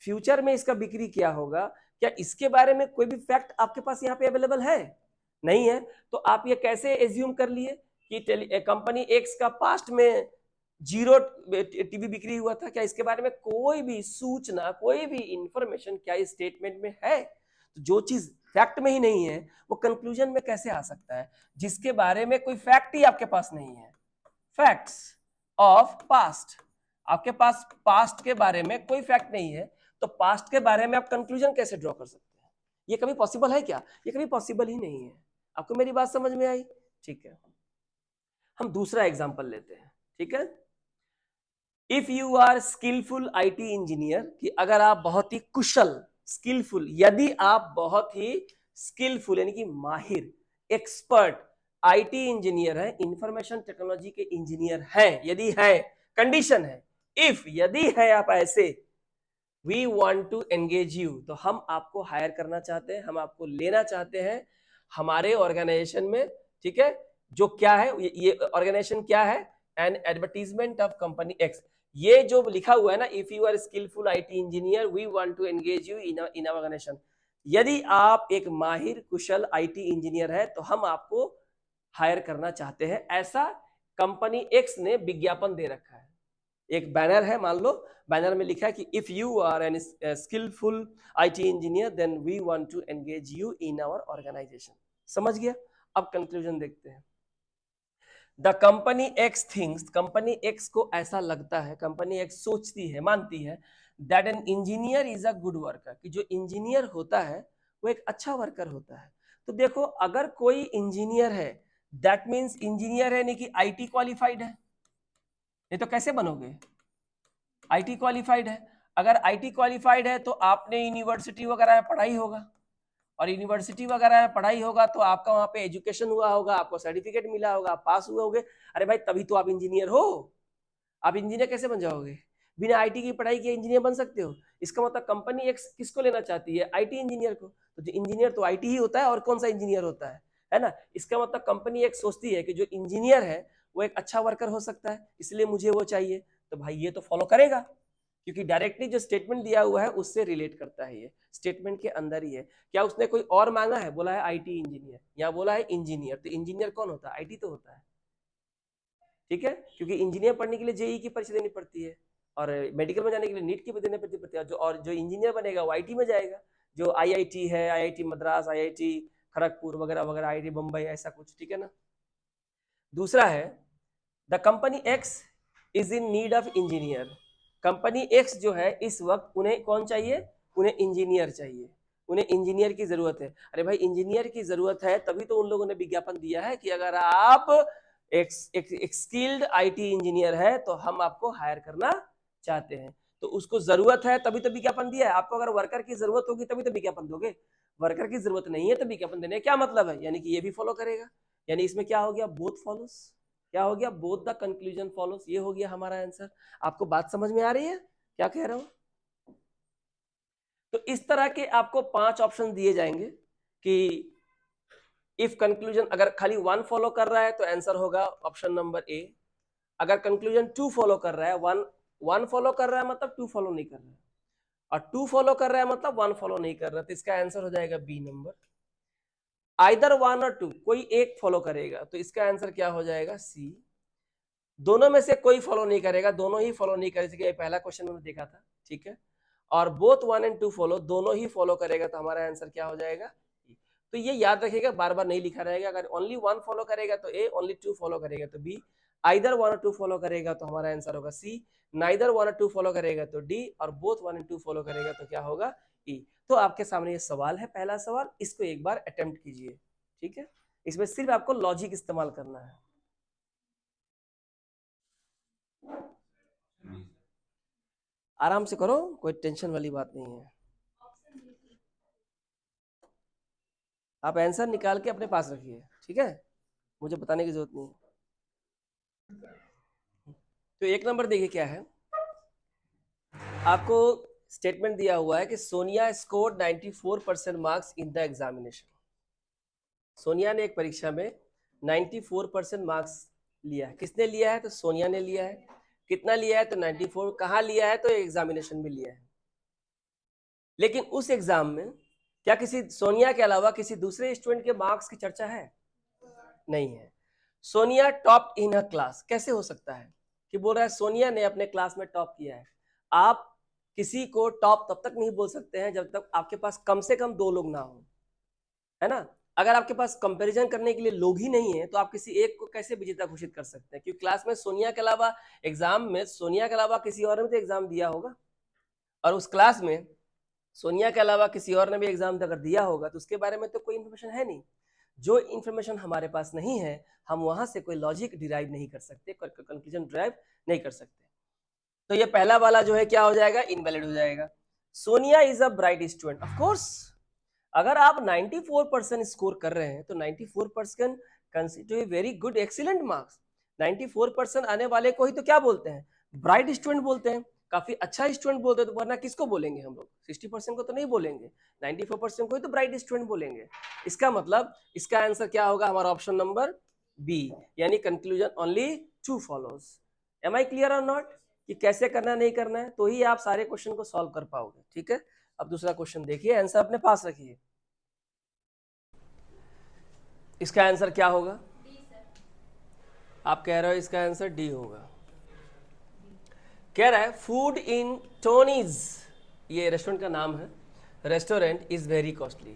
Speaker 1: फ्यूचर में इसका बिक्री क्या होगा, क्या इसके बारे में कोई भी फैक्ट आपके पास यहाँ पे अवेलेबल है, नहीं है। तो आप ये कैसे एज्यूम कर लिए कि कंपनी एक्स का पास्ट में जीरो टीवी बिक्री हुआ था, क्या इसके बारे में कोई भी सूचना, कोई भी इंफॉर्मेशन क्या इस स्टेटमेंट में है। तो जो चीज फैक्ट में ही नहीं है, वो कंक्लूजन में कैसे आ सकता है जिसके बारे में कोई फैक्ट ही आपके पास नहीं है? फैक्ट्स ऑफ पास्ट, आपके पास पास्ट के बारे में कोई फैक्ट नहीं है, तो पास्ट के बारे में आप कंक्लूजन कैसे ड्रॉ कर सकते हैं? ये कभी पॉसिबल है क्या? ये कभी पॉसिबल ही नहीं है। आपको मेरी बात समझ में आई? ठीक है, हम दूसरा एग्जांपल लेते हैं। ठीक है, if you are skilful IT engineer, कि अगर आप बहुत ही कुशल, स्किलफुल, यदि आप बहुत ही स्किलफुल यानी कि माहिर, एक्सपर्ट आईटी इंजीनियर है, इंफॉर्मेशन टेक्नोलॉजी के इंजीनियर हैं, यदि है, कंडीशन है इफ, यदि है आप ऐसे, we want to engage you, तो हम आपको हायर करना चाहते हैं, हम आपको लेना चाहते हैं हमारे ऑर्गेनाइजेशन में। ठीक है, जो क्या है ये ऑर्गेनाइजेशन क्या है? An advertisement of company X. ये जो लिखा हुआ है ना, if you are skilful IT engineer we want to engage you in organisation, यदि आप एक माहिर कुशल आईटी इंजीनियर है तो हम आपको हायर करना चाहते हैं, ऐसा कंपनी एक्स ने विज्ञापन दे रखा है। एक बैनर है, मान लो बैनर में लिखा है कि if you are an skilful IT engineer then we want to engage you in our organisation. समझ गया? अब कंक्लूजन देखते हैं। The company X things, company X को ऐसा लगता है, कंपनी एक्स सोचती है, मानती है that an engineer is a good worker, कि जो इंजीनियर होता है वो एक अच्छा वर्कर होता है। तो देखो, अगर कोई इंजीनियर है दैट मीन्स इंजीनियर है नहीं कि आईटी क्वालिफाइड है, ये तो कैसे बनोगे? आईटी क्वालिफाइड है, अगर आईटी क्वालिफाइड है तो आपने यूनिवर्सिटी वगैरह में पढ़ाई होगा, और यूनिवर्सिटी वगैरह में पढ़ाई होगा तो आपका वहां पे एजुकेशन हुआ होगा, आपको सर्टिफिकेट मिला होगा, आप पास हुए होगे। अरे भाई, तभी तो आप इंजीनियर हो। आप इंजीनियर कैसे बन जाओगे? बिना आईटी की पढ़ाई किए इंजीनियर बन सकते हो? इसका मतलब कंपनी एक किसको लेना चाहती है? आईटी इंजीनियर को। तो जो इंजीनियर तो आईटी ही होता है, और कौन सा इंजीनियर होता है ना? इसका मतलब कंपनी एक सोचती है कि जो इंजीनियर है वो एक अच्छा वर्कर हो सकता है, इसलिए मुझे वो चाहिए। तो भाई ये तो फॉलो करेगा, क्योंकि डायरेक्टली जो स्टेटमेंट दिया हुआ है उससे रिलेट करता है, ये स्टेटमेंट के अंदर ही है। क्या उसने कोई और मांगा है? बोला है आईटी इंजीनियर, या बोला है इंजीनियर, तो इंजीनियर कौन होता है? आईटी तो होता है। ठीक है, क्योंकि इंजीनियर पढ़ने के लिए जेई की परीक्षा देनी पड़ती है, और मेडिकल में जाने के लिए नीट की देनी पड़ती है, और जो इंजीनियर बनेगा वो आईटी में जाएगा, जो आईआईटी है, आईआईटी मद्रास, आईआईटी खड़गपुर वगैरह वगैरह, आईआईटी बम्बई, ऐसा कुछ। ठीक है ना? दूसरा है the company x is in need of engineer, company x जो है इस वक्त उन्हें कौन चाहिए? उन्हें इंजीनियर चाहिए, उन्हें इंजीनियर की जरूरत है। अरे भाई, इंजीनियर की जरूरत है तभी तो उन लोगों ने विज्ञापन दिया है कि अगर आप एक स्किल्ड आईटी इंजीनियर है तो हम आपको हायर करना चाहते हैं। तो उसको जरूरत है तभी तो विज्ञापन दिया है। आपको अगर वर्कर की जरूरत होगी तभी तो विज्ञापन दोगे, वर्कर की जरूरत नहीं है तो विज्ञापन देने का क्या मतलब है? यानी कि ये भी फॉलो करेगा, यानी इसमें क्या हो गया? Both follows. क्या हो गया? Both the conclusion follows. ये हो गया हमारा आंसर। आपको बात समझ में आ रही है क्या कह रहा हूं? तो इस तरह के आपको 5 ऑप्शन दिए जाएंगे कि इफ कंक्लूजन अगर खाली 1 फॉलो कर रहा है तो आंसर होगा ऑप्शन नंबर ए। अगर कंक्लूजन 2 फॉलो कर रहा है, 1 फॉलो कर रहा है मतलब 2 फॉलो नहीं कर रहा है, और 2 फॉलो कर रहा है मतलब 1 फॉलो नहीं कर रहा है, तो इसका आंसर हो जाएगा बी नंबर। आइदर 1 और 2, कोई एक फॉलो करेगा तो इसका आंसर क्या हो जाएगा? सी। दोनों में से कोई फॉलो नहीं करेगा, दोनों ही फॉलो नहीं करेगा, पहला क्वेश्चन हमने देखा था। ठीक है, और बोथ 1 एंड 2 फॉलो, दोनों ही फॉलो करेगा तो हमारा आंसर क्या हो जाएगा? तो ये याद रखिएगा, बार बार नहीं लिखा रहेगा। अगर ओनली 1 फॉलो करेगा तो ए, ओनली 2 फॉलो करेगा तो बी, आइदर 1 और 2 फॉलो करेगा तो हमारा आंसर होगा सी, नाइदर 1 और 2 फॉलो करेगा तो डी, और बोथ 1 एंड 2 फॉलो करेगा तो क्या होगा? ई। तो आपके सामने ये सवाल है, पहला सवाल, इसको एक बार अटेम्प्ट कीजिए। ठीक है, इसमें सिर्फ आपको लॉजिक इस्तेमाल करना है। आराम से करो, कोई टेंशन वाली बात नहीं है। आप आंसर निकाल के अपने पास रखिए, ठीक है, मुझे बताने की जरूरत नहीं है। तो 1 नंबर देखिए क्या है, आपको स्टेटमेंट दिया हुआ है कि Sonia score 94% marks in the examination. Sonia ने एक परीक्षा में 94% मार्क्स लिया है। किसने लिया है? तो सोनिया ने लिया है। कितना लिया है? तो 94। कहाँ लिया है? तो एग्जामिनेशन में लिया है। लेकिन उस एग्जाम में क्या किसी सोनिया के अलावा किसी दूसरे स्टूडेंट के मार्क्स की चर्चा है? नहीं है। Sonia top in a class, कैसे हो सकता है कि बोल रहा है सोनिया ने अपने क्लास में टॉप किया है? आप किसी को टॉप तब तक नहीं बोल सकते हैं जब तक आपके पास कम से कम 2 लोग ना हो। है ना। अगर आपके पास कंपैरिजन करने के लिए लोग ही नहीं है तो आप किसी एक को कैसे विजेता घोषित कर सकते हैं? क्योंकि क्लास में सोनिया के अलावा एग्जाम में सोनिया के अलावा किसी और ने भी तो एग्जाम दिया होगा, और उस क्लास में सोनिया के अलावा किसी और ने भी एग्जाम अगर दिया होगा तो उसके बारे में तो कोई इन्फॉर्मेशन है नहीं। जो इन्फॉर्मेशन हमारे पास नहीं है हम वहां से कोई लॉजिक डिराइव नहीं कर सकते, कंक्लूजन डिराइव नहीं कर सकते। तो ये पहला वाला जो है क्या हो जाएगा, इनवैलिड हो जाएगा। Sonia is a bright student, of course अगर आप 94% स्कोर कर रहे हैं तो 94% consider very good excellent marks. 94% आने वाले को ही तो क्या बोलते हैं, ब्राइट स्टूडेंट बोलते हैं, काफी अच्छा स्टूडेंट बोलते हैं। तो वरना किसको बोलेंगे हम लोग, 60% को तो नहीं बोलेंगे, 94% को ही तो ब्राइट स्टूडेंट बोलेंगे। इसका मतलब इसका आंसर क्या होगा, हमारा ऑप्शन नंबर बी, यानी conclusion only two follows. Am I clear or not कि कैसे करना नहीं करना है, तो ही आप सारे क्वेश्चन को सॉल्व कर पाओगे। ठीक है, अब दूसरा क्वेश्चन देखिए, आंसर अपने पास रखिए। इसका आंसर क्या होगा, आप कह रहे हो इसका आंसर डी होगा। कह रहा है फूड इन टोनीज, ये रेस्टोरेंट का नाम है, रेस्टोरेंट इज वेरी कॉस्टली।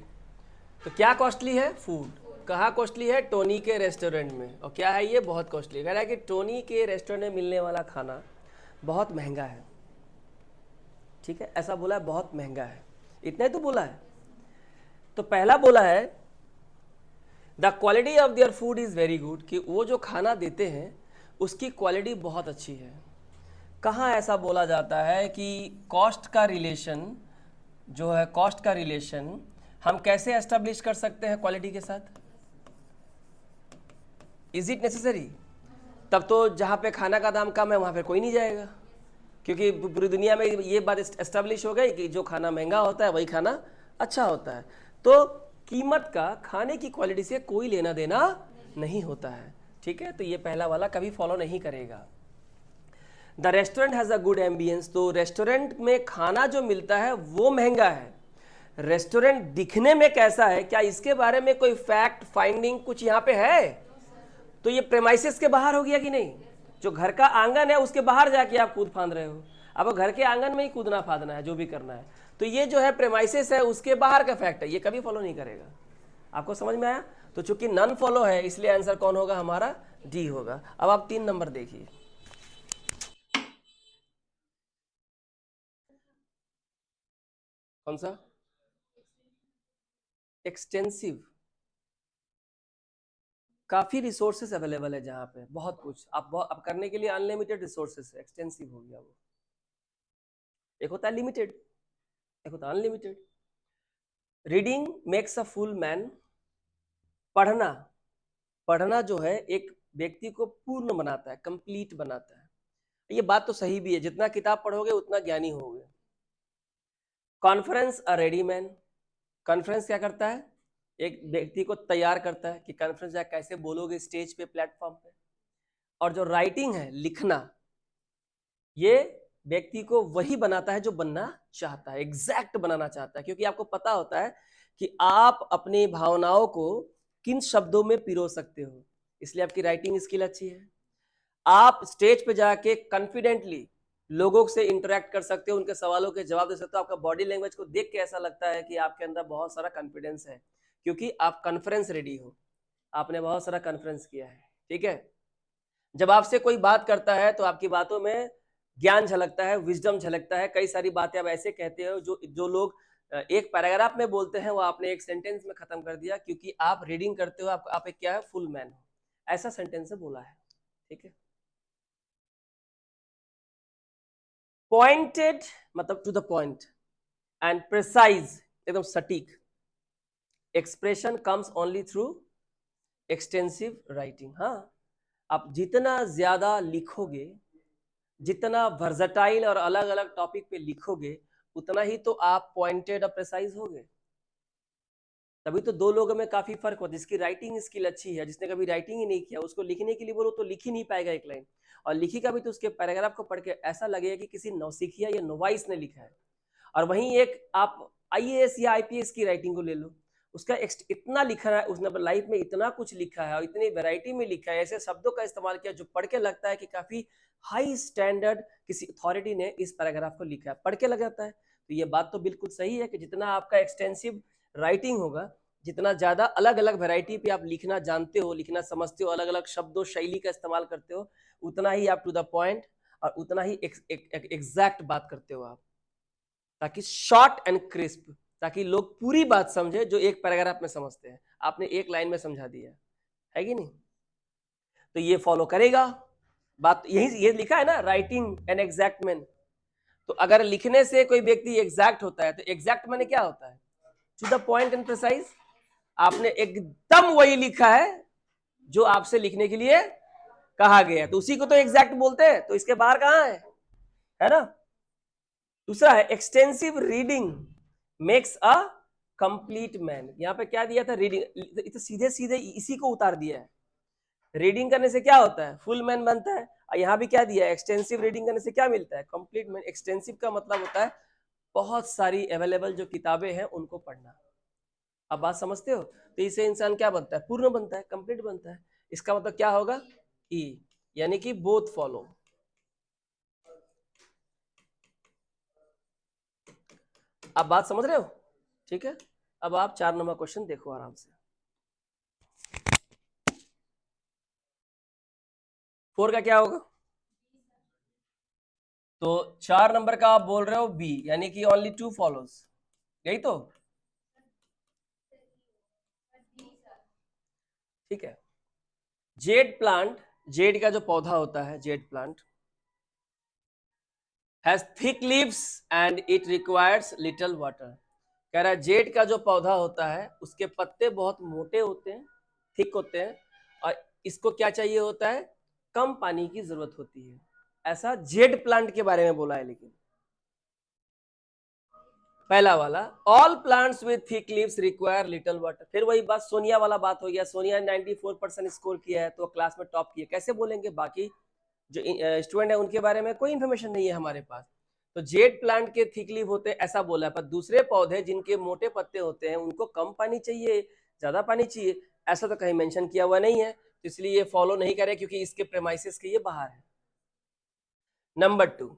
Speaker 1: तो क्या कॉस्टली है, फूड कहाँ कॉस्टली है, टोनी के रेस्टोरेंट में। और क्या है ये, बहुत कॉस्टली। कह रहा है कि टोनी के रेस्टोरेंट में मिलने वाला खाना बहुत महंगा है। ठीक है, ऐसा बोला है, बहुत महंगा है, इतना ही तो बोला है। तो पहला बोला है the quality of their food is very good, कि वो जो खाना देते हैं उसकी क्वालिटी बहुत अच्छी है। कहाँ ऐसा बोला जाता है कि कॉस्ट का रिलेशन जो है, कॉस्ट का रिलेशन हम कैसे एस्टेब्लिश कर सकते हैं क्वालिटी के साथ, इज इट नेसेसरी? तब तो जहाँ पे खाना का दाम कम है वहाँ पे कोई नहीं जाएगा, क्योंकि पूरी दुनिया में ये बात एस्टेब्लिश हो गई कि जो खाना महंगा होता है वही खाना अच्छा होता है। तो कीमत का खाने की क्वालिटी से कोई लेना देना नहीं होता है। ठीक है, तो ये पहला वाला कभी फॉलो नहीं करेगा। The restaurant has a good ambience, तो रेस्टोरेंट में खाना जो मिलता है वो महंगा है। रेस्टोरेंट दिखने में कैसा है, क्या इसके बारे में कोई फैक्ट फाइंडिंग कुछ यहाँ पे है? तो ये प्रेमाइसिस के बाहर हो गया कि नहीं? जो घर का आंगन है उसके बाहर जाके आप कूद फांद रहे हो, अब घर के आंगन में ही कूदना फादना है जो भी करना है। तो ये जो है प्रेमाइसिस है उसके बाहर का फैक्ट है, ये कभी फॉलो नहीं करेगा। आपको समझ में आया? तो चूंकि नन फॉलो है इसलिए आंसर कौन होगा, हमारा डी होगा। अब आप 3 नंबर देखिए, कौन सा, एक्सटेंसिव। काफी रिसोर्सेस अवेलेबल है जहां पे बहुत कुछ आप करने के लिए अनलिमिटेड रिसोर्सेस है, एक्सटेंसिव हो गया वो। एक होता है लिमिटेड, एक होता है unlimited. Reading makes a full man, पढ़ना, पढ़ना जो है एक व्यक्ति को पूर्ण बनाता है, कंप्लीट बनाता है। ये बात तो सही भी है, जितना किताब पढ़ोगे उतना ज्ञानी होगे। कॉन्फ्रेंस अ रेडी मैन, कॉन्फ्रेंस क्या करता है, एक व्यक्ति को तैयार करता है कि कॉन्फ्रेंस जाकर कैसे बोलोगे स्टेज पे, प्लेटफॉर्म पे। और जो राइटिंग है, लिखना, ये व्यक्ति को वही बनाता है जो बनना चाहता है, एग्जैक्ट बनाना चाहता है, क्योंकि आपको पता होता है कि आप अपनी भावनाओं को किन शब्दों में पिरो सकते हो, इसलिए आपकी राइटिंग स्किल अच्छी है। आप स्टेज पे जाके कॉन्फिडेंटली लोगों से इंटरेक्ट कर सकते हो, उनके सवालों के जवाब दे सकते हो। आपका बॉडी लैंग्वेज को देख के ऐसा लगता है कि आपके अंदर बहुत सारा कॉन्फिडेंस है, क्योंकि आप कॉन्फ्रेंस रेडी हो, आपने बहुत सारा कॉन्फ्रेंस किया है। ठीक है, जब आपसे कोई बात करता है तो आपकी बातों में ज्ञान झलकता है, विजडम झलकता है। कई सारी बातें आप ऐसे कहते हो जो जो लोग एक पैराग्राफ में बोलते हैं वो आपने एक सेंटेंस में खत्म कर दिया, क्योंकि आप रीडिंग करते हो, आप एक क्या है, फुल मैन हो, ऐसा सेंटेंस से बोला है। ठीक है, पॉइंटेड मतलब to the point, and precise एकदम सटीक। Expression comes only through extensive writing. हाँ, आप जितना ज्यादा लिखोगे, जितना वर्सटाइल और अलग अलग टॉपिक पे लिखोगे, उतना ही तो आप पॉइंटेड और प्रिसाइज होगे। तभी तो दो लोगों में काफी फर्क होता है, जिसकी राइटिंग स्किल अच्छी है, जिसने कभी राइटिंग ही नहीं किया, उसको लिखने के लिए बोलो तो लिख ही नहीं पाएगा एक लाइन, और लिखेगा भी तो उसके पैराग्राफ को पढ़ के ऐसा लगेगा कि किसी नौसिखिया या नोवाइस ने लिखा है। और वहीं एक आप आईएएस या आईपीएस की राइटिंग को ले लो, उसका इतना लिखा है, उसने लाइफ में इतना कुछ लिखा है और इतनी वैरायटी में लिखा है, ऐसे शब्दों का इस्तेमाल किया जो पढ़ के लगता है कि काफी हाई स्टैंडर्ड किसी अथॉरिटी ने इस पैराग्राफ को लिखा है, पढ़ के लग जाता है। तो ये बात तो बिल्कुल सही है कि जितना आपका एक्सटेंसिव राइटिंग होगा, जितना ज्यादा अलग अलग वैरायटी पे आप लिखना जानते हो, लिखना समझते हो, अलग अलग शब्दों शैली का इस्तेमाल करते हो, उतना ही आप टू द पॉइंट और उतना ही एग्जैक्ट बात करते हो आप, ताकि शॉर्ट एंड क्रिस्प, ताकि लोग पूरी बात समझे जो एक पैराग्राफ में समझते हैं, आपने एक लाइन में समझा दिया है कि नहीं। तो ये फॉलो करेगा बात, यही ये लिखा है ना, राइटिंग एन एग्जैक्ट मैन। तो अगर लिखने से कोई व्यक्ति एग्जैक्ट होता है तो एग्जैक्ट माने क्या होता है, to the point and precise. आपने एकदम वही लिखा है जो आपसे लिखने के लिए कहा गया, तो उसी को तो एग्जैक्ट बोलते हैं, तो इसके बाहर कहां है ना। दूसरा है extensive reading makes a complete man. यहां पे क्या दिया था, रीडिंग, तो सीधे सीधे इसी को उतार दिया है। रीडिंग करने से क्या होता है, फुल मैन बनता है, और यहाँ भी क्या दिया है, एक्सटेंसिव रीडिंग करने से क्या मिलता है, कंप्लीट मैन। एक्सटेंसिव का मतलब होता है बहुत सारी अवेलेबल जो किताबें हैं उनको पढ़ना। अब बात समझते हो, तो इससे इंसान क्या बनता है, पूर्ण बनता है, कंप्लीट बनता है। इसका मतलब क्या होगा, ई, यानी कि बोथ फॉलो। अब बात समझ रहे हो, ठीक है। अब आप 4 नंबर क्वेश्चन देखो आराम से। 4 का क्या होगा, तो 4 नंबर का आप बोल रहे हो बी, यानी कि ओनली 2 फॉलोज, यही तो, ठीक है। जेड प्लांट, जेड का जो पौधा होता है, jade plant has thick leaves and it requires little water. कह रहा है जेड का जो पौधा होता है उसके पत्ते बहुत मोटे होते हैं, थिक होते हैं, और इसको क्या चाहिए होता है, कम पानी की जरूरत होती है। ऐसा जेड प्लांट के बारे में बोला है। लेकिन पहला वाला, all plants with thick leaves require little water, फिर वही बात सोनिया वाला बात हो गया। सोनिया 94% स्कोर किया है तो क्लास में टॉप किया, कैसे बोलेंगे, बाकी जो स्टूडेंट है उनके बारे में कोई इंफॉर्मेशन नहीं है हमारे पास। तो जेड प्लांट के थिक लीव होते हैं ऐसा बोला है, पर दूसरे पौधे जिनके मोटे पत्ते होते हैं उनको कम पानी चाहिए, ज्यादा पानी चाहिए, ऐसा तो कहीं मेंशन किया हुआ नहीं है, तो इसलिए ये फॉलो नहीं करे क्योंकि इसके प्रेमाइसिस के ये बाहर है। Number 2,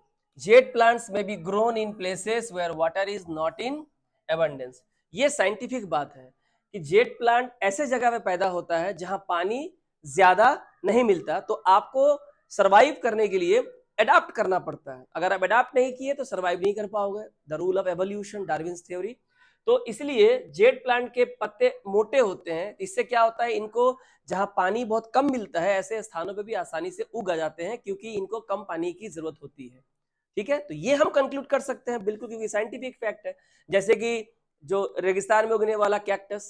Speaker 1: jade plants may be grown in places where water is not in abundance. ये साइंटिफिक बात है कि जेड प्लांट ऐसे जगह पे पैदा होता है जहां पानी ज्यादा नहीं मिलता, तो आपको सरवाइव करने के लिए अडाप्ट करना पड़ता है। अगर आप अडाप्ट नहीं किए तो सरवाइव नहीं कर पाओगे, the rule of evolution, Darwin's theory. तो इसलिए जेड प्लांट के पत्ते मोटे होते हैं, इससे क्या होता है, इनको जहां पानी बहुत कम मिलता है ऐसे स्थानों पे भी आसानी से उग आ जाते हैं क्योंकि इनको कम पानी की जरूरत होती है, ठीक है। तो ये हम कंक्लूड कर सकते हैं बिल्कुल, क्योंकि साइंटिफिक फैक्ट है। जैसे कि जो रेगिस्तान में उगने वाला कैक्टस,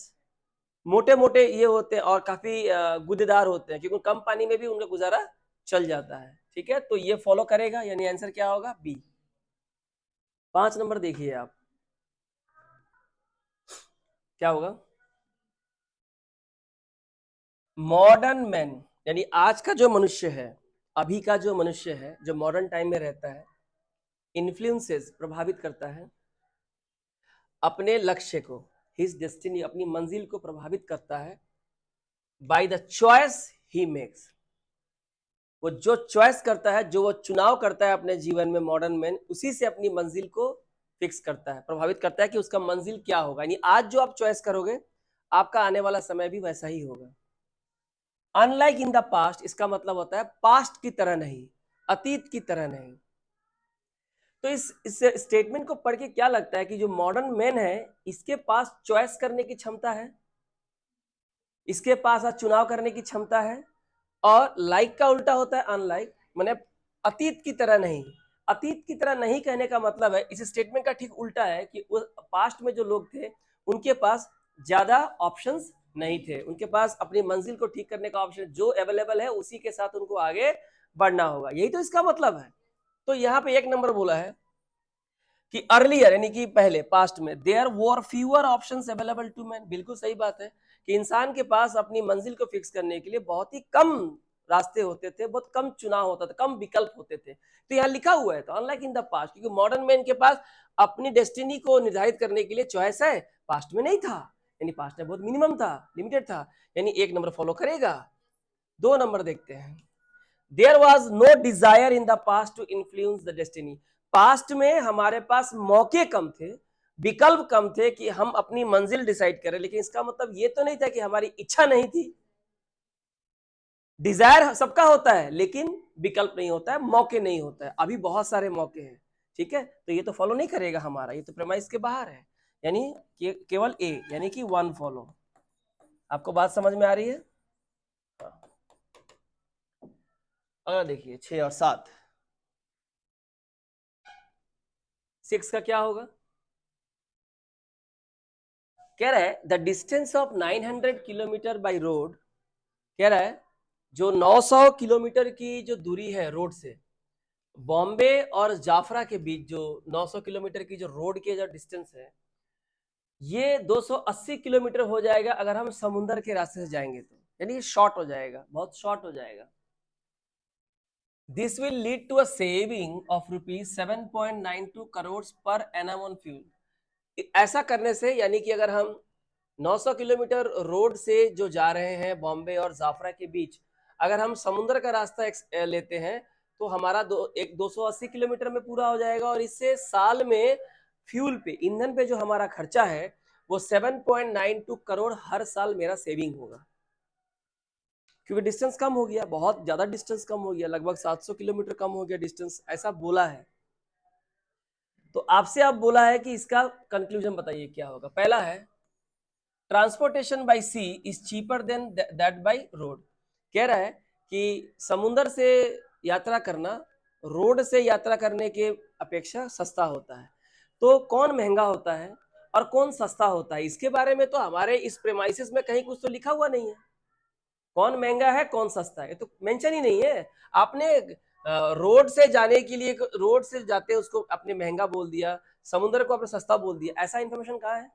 Speaker 1: मोटे मोटे ये होते हैं और काफी गुदेदार होते हैं क्योंकि कम पानी में भी उनका गुजारा चल जाता है, ठीक है। तो ये फॉलो करेगा, यानी आंसर क्या होगा, बी। 5 नंबर देखिए आप, क्या होगा, मॉडर्न मैन, यानी आज का जो मनुष्य है, अभी का जो मनुष्य है, जो मॉडर्न टाइम में रहता है, इन्फ्लुएंसेस, प्रभावित करता है अपने लक्ष्य को, हिज डेस्टिनी, अपनी मंजिल को प्रभावित करता है by the choice he makes. वो जो चॉइस करता है, जो वो चुनाव करता है अपने जीवन में, मॉडर्न मैन उसी से अपनी मंजिल को फिक्स करता है, प्रभावित करता है कि उसका मंजिल क्या होगा। यानी आज जो आप चॉइस करोगे आपका आने वाला समय भी वैसा ही होगा। अनलाइक इन द पास्ट, इसका मतलब होता है पास्ट की तरह नहीं, अतीत की तरह नहीं। तो इस स्टेटमेंट को पढ़ के क्या लगता है कि जो मॉडर्न मैन है इसके पास चॉइस करने की क्षमता है, इसके पास आज चुनाव करने की क्षमता है, और लाइक का उल्टा होता है अनलाइक, माने अतीत की तरह नहीं। अतीत की तरह नहीं कहने का मतलब है, इस स्टेटमेंट का ठीक उल्टा है कि पास्ट में जो लोग थे उनके पास ज्यादा ऑप्शंस नहीं थे, उनके पास अपनी मंजिल को ठीक करने का ऑप्शन जो अवेलेबल है उसी के साथ उनको आगे बढ़ना होगा, यही तो इसका मतलब है। तो यहाँ पे 1 नंबर बोला है कि अर्लियर, यानी कि पहले, पास्ट में, there were fewer options available to man. बिल्कुल सही बात है कि इंसान के पास अपनी मंजिल को फिक्स करने के लिए बहुत ही कम रास्ते होते थे, बहुत कम चुनाव होता था, कम विकल्प होते थे। तो यहाँ लिखा हुआ है, तो अनलाइक इन द पास्ट, क्योंकि मॉडर्न मैन के पास अपनी डेस्टिनी को निर्धारित करने के लिए चॉइस है, पास्ट में नहीं था, यानी पास्ट में बहुत मिनिमम था, लिमिटेड था, यानी 1 नंबर फॉलो करेगा। 2 नंबर देखते हैं, there was no desire in the past to influence the destiny. Past में हमारे पास मौके कम थे, विकल्प कम थे कि हम अपनी मंजिल डिसाइड करें, लेकिन इसका मतलब ये तो नहीं था कि हमारी इच्छा नहीं थी। डिजायर सबका होता है, लेकिन विकल्प नहीं होता है, मौके नहीं होता है। अभी बहुत सारे मौके हैं, ठीक है, तो ये तो फॉलो नहीं करेगा हमारा, ये तो प्रेमाइस के बाहर है, यानी केवल ए, यानी कि 1 फॉलो। आपको बात समझ में आ रही है? अगला देखिए 6 और 7। 6 का क्या होगा? कह रहा है the distance of 900 kilometre by road, कह रहा है जो 900 किलोमीटर की जो दूरी है रोड से, बॉम्बे और जाफरा के बीच जो 900 किलोमीटर की जो रोड के जो डिस्टेंस है, ये 280 किलोमीटर हो जाएगा अगर हम समुद्र के रास्ते से जाएंगे तो, यानी ये शॉर्ट हो जाएगा, बहुत शॉर्ट हो जाएगा। This will lead to a saving of ₹7.92 crore per annum on fuel. ऐसा करने से, यानी कि अगर हम 900 किलोमीटर रोड से जो जा रहे हैं बॉम्बे और जाफरा के बीच, अगर हम समुद्र का रास्ता लेते हैं तो हमारा 280 किलोमीटर में पूरा हो जाएगा, और इससे साल में फ्यूल पे, ईंधन पे जो हमारा खर्चा है वो 7.92 करोड़ हर साल मेरा सेविंग होगा, क्योंकि डिस्टेंस कम हो गया, बहुत ज्यादा डिस्टेंस कम हो गया, लगभग 700 किलोमीटर कम हो गया डिस्टेंस, ऐसा बोला है। तो आपसे अब बोला है कि इसका कंक्लूजन बताइए क्या होगा। पहला है transportation by sea is cheaper than that by road. कह रहा है कि समुद्र से यात्रा करना रोड से यात्रा करने के अपेक्षा सस्ता होता है। तो कौन महंगा होता है और कौन सस्ता होता है, इसके बारे में तो हमारे इस प्रेमाइसिस में कहीं कुछ तो लिखा हुआ नहीं है। कौन महंगा है कौन सस्ता है, तो मेंशन ही नहीं है। आपने रोड से जाने के लिए, रोड से जाते उसको आपने महंगा बोल दिया, समुद्र को आपने सस्ता बोल दिया, ऐसा इंफॉर्मेशन कहाँ है?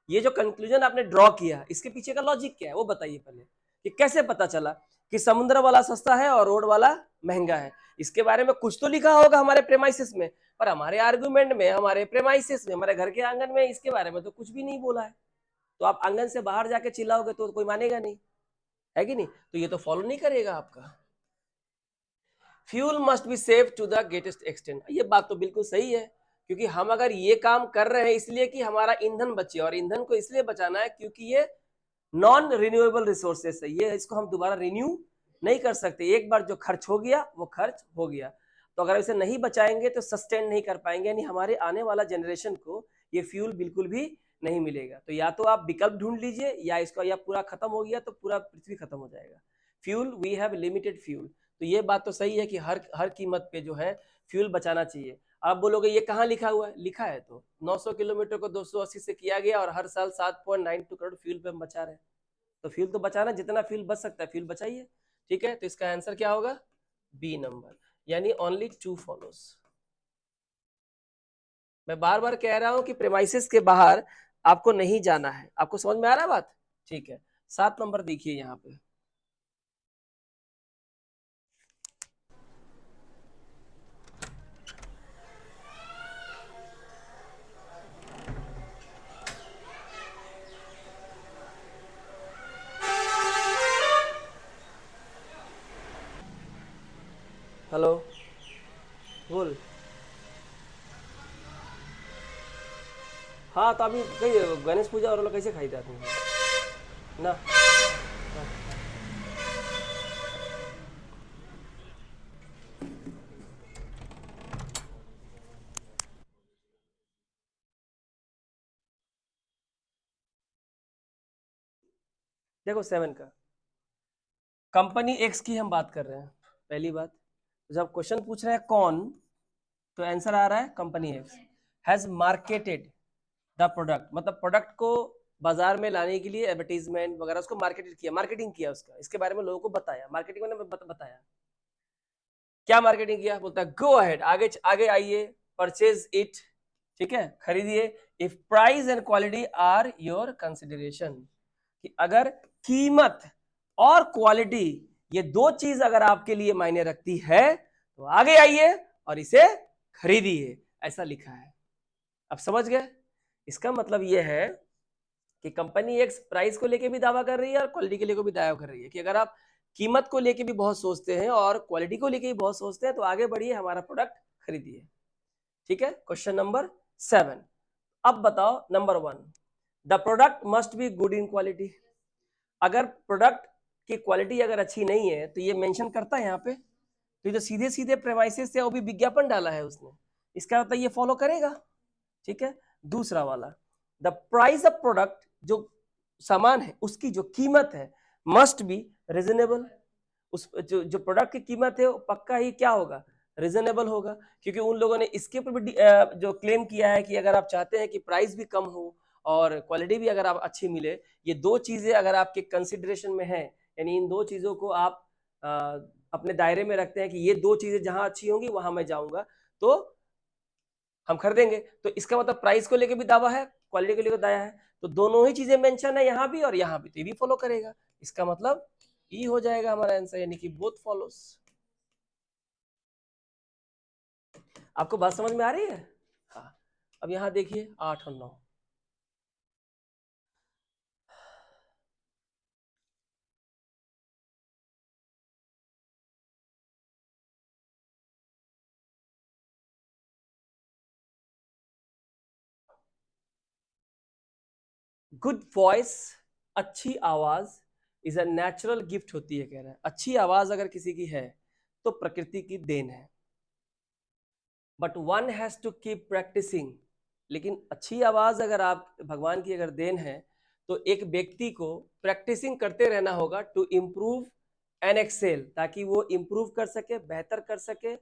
Speaker 1: ये जो कंक्लूजन आपने ड्रॉ किया, इसके पीछे का लॉजिक क्या है वो बताइए पहले, कि कैसे पता चला कि समुद्र वाला सस्ता है और रोड वाला महंगा है? इसके बारे में कुछ तो लिखा होगा हमारे प्रेमाइसिस में, पर हमारे आर्गुमेंट में, हमारे प्रेमाइसिस में, हमारे घर के आंगन में इसके बारे में तो कुछ भी नहीं बोला है। तो आप आंगन से बाहर जाके चिल्लाओगे तो कोई मानेगा नहीं, है कि नहीं? तो ये तो फॉलो नहीं करेगा आपका। Fuel must be save to the greatest extent, ये बात तो बिल्कुल सही है, क्योंकि हम अगर ये काम कर रहे हैं इसलिए कि हमारा ईंधन बचे, और ईंधन को इसलिए बचाना है क्योंकि ये नॉन रिन्यूएबल रिसोर्सेस है, ये इसको हम दोबारा रिन्यू नहीं कर सकते, एक बार जो खर्च हो गया वो खर्च हो गया। तो अगर इसे नहीं बचाएंगे तो सस्टेन नहीं कर पाएंगे, यानी हमारे आने वाला जनरेशन को ये फ्यूल बिल्कुल भी नहीं मिलेगा। तो या तो आप विकल्प ढूंढ लीजिए, या इसका या पूरा खत्म हो गया तो पूरा पृथ्वी खत्म हो जाएगा। Fuel, we have limited fuel. तो ये बात तो सही है कि हर कीमत पे जो है फ्यूल बचाना चाहिए। आप बोलोगे ये कहाँ लिखा हुआ है? लिखा है तो 900 किलोमीटर को 280 से किया गया और हर साल 7.92 करोड़ फ्यूल पे हम बचा रहे हैं। तो फ्यूल तो बचाना, जितना फ्यूल बच सकता है फ्यूल बचाइए, ठीक है। तो इसका आंसर क्या होगा? बी नंबर, यानी ओनली 2 फॉलोज। मैं बार बार कह रहा हूं कि प्रेमाइसिस के बाहर आपको नहीं जाना है। आपको समझ में आ रहा है बात? ठीक है। 7 नंबर देखिए यहाँ पे। हेलो, बोल। हाँ, तो अभी कही गणेश पूजा और कैसे खाई था तुम ना? देखो 7 का, कंपनी एक्स की हम बात कर रहे हैं। पहली बात, जब क्वेश्चन पूछ रहे हैं कौन, तो आंसर आ रहा है company x has marketed the product, मतलब प्रोडक्ट को बाजार में लाने के लिए एडवर्टीजमेंट वगैरह उसको मार्केटेड किया, मार्केटिंग किया उसका, इसके बारे में लोगों को बताया। मार्केटिंग मैंने बताया क्या मार्केटिंग किया, बोलता है गो अहेड, आगे आगे आइए, परचेज इट, ठीक है, खरीदिए, if price and quality are your consideration, कि अगर कीमत और क्वालिटी ये दो चीज अगर आपके लिए मायने रखती है तो आगे आइए और इसे खरीदिए, ऐसा लिखा है। अब समझ गए? इसका मतलब यह है कि कंपनी एक्स प्राइस को लेके भी दावा कर रही है और क्वालिटी के लिए भी दावा कर रही है कि अगर आप कीमत को लेके भी बहुत सोचते हैं और क्वालिटी को लेके भी बहुत सोचते हैं तो आगे बढ़िए, हमारा प्रोडक्ट खरीदिए, ठीक है। क्वेश्चन नंबर 7, अब बताओ number 1, the product must be good in quality. अगर प्रोडक्ट की क्वालिटी अगर अच्छी नहीं है तो ये मेंशन करता है यहाँ पे, तो ये तो सीधे सीधे प्रेमाइसिस से वो भी विज्ञापन डाला है उसने, इसका मतलब ये फॉलो करेगा। ठीक है, दूसरा वाला, द प्राइस ऑफ प्रोडक्ट, जो सामान है उसकी जो कीमत है, मस्ट बी रिजनेबल। उस जो प्रोडक्ट की कीमत है वो पक्का ही क्या होगा, रिजनेबल होगा, क्योंकि उन लोगों ने इसके ऊपर भी जो क्लेम किया है कि अगर आप चाहते हैं कि प्राइस भी कम हो और क्वालिटी भी अगर आप अच्छी मिले, ये दो चीजें अगर आपके कंसिडरेशन में है, यानी इन दो चीजों को आप अपने दायरे में रखते हैं कि ये दो चीजें जहां अच्छी होंगी वहां मैं जाऊंगा तो हम खरीदेंगे, तो इसका मतलब प्राइस को लेकर भी दावा है, क्वालिटी को लेकर दावा है, तो दोनों ही चीजें मेंशन है यहाँ भी और यहाँ भी, तो ये भी फॉलो करेगा। इसका मतलब ई हो जाएगा हमारा आंसर, यानी कि बोथ फॉलोस। आपको बात समझ में आ रही है? हाँ, अब यहाँ देखिए 8 और 9। गुड वॉइस, अच्छी आवाज इज अ नेचुरल गिफ्ट होती है, कह रहा है अच्छी आवाज अगर किसी की है तो प्रकृति की देन है, but one has to keep practising. लेकिन अच्छी आवाज अगर आप भगवान की अगर देन है तो एक व्यक्ति को प्रैक्टिसिंग करते रहना होगा टू इम्प्रूव एंड एक्सेल, ताकि वो इम्प्रूव कर सके, बेहतर कर सके,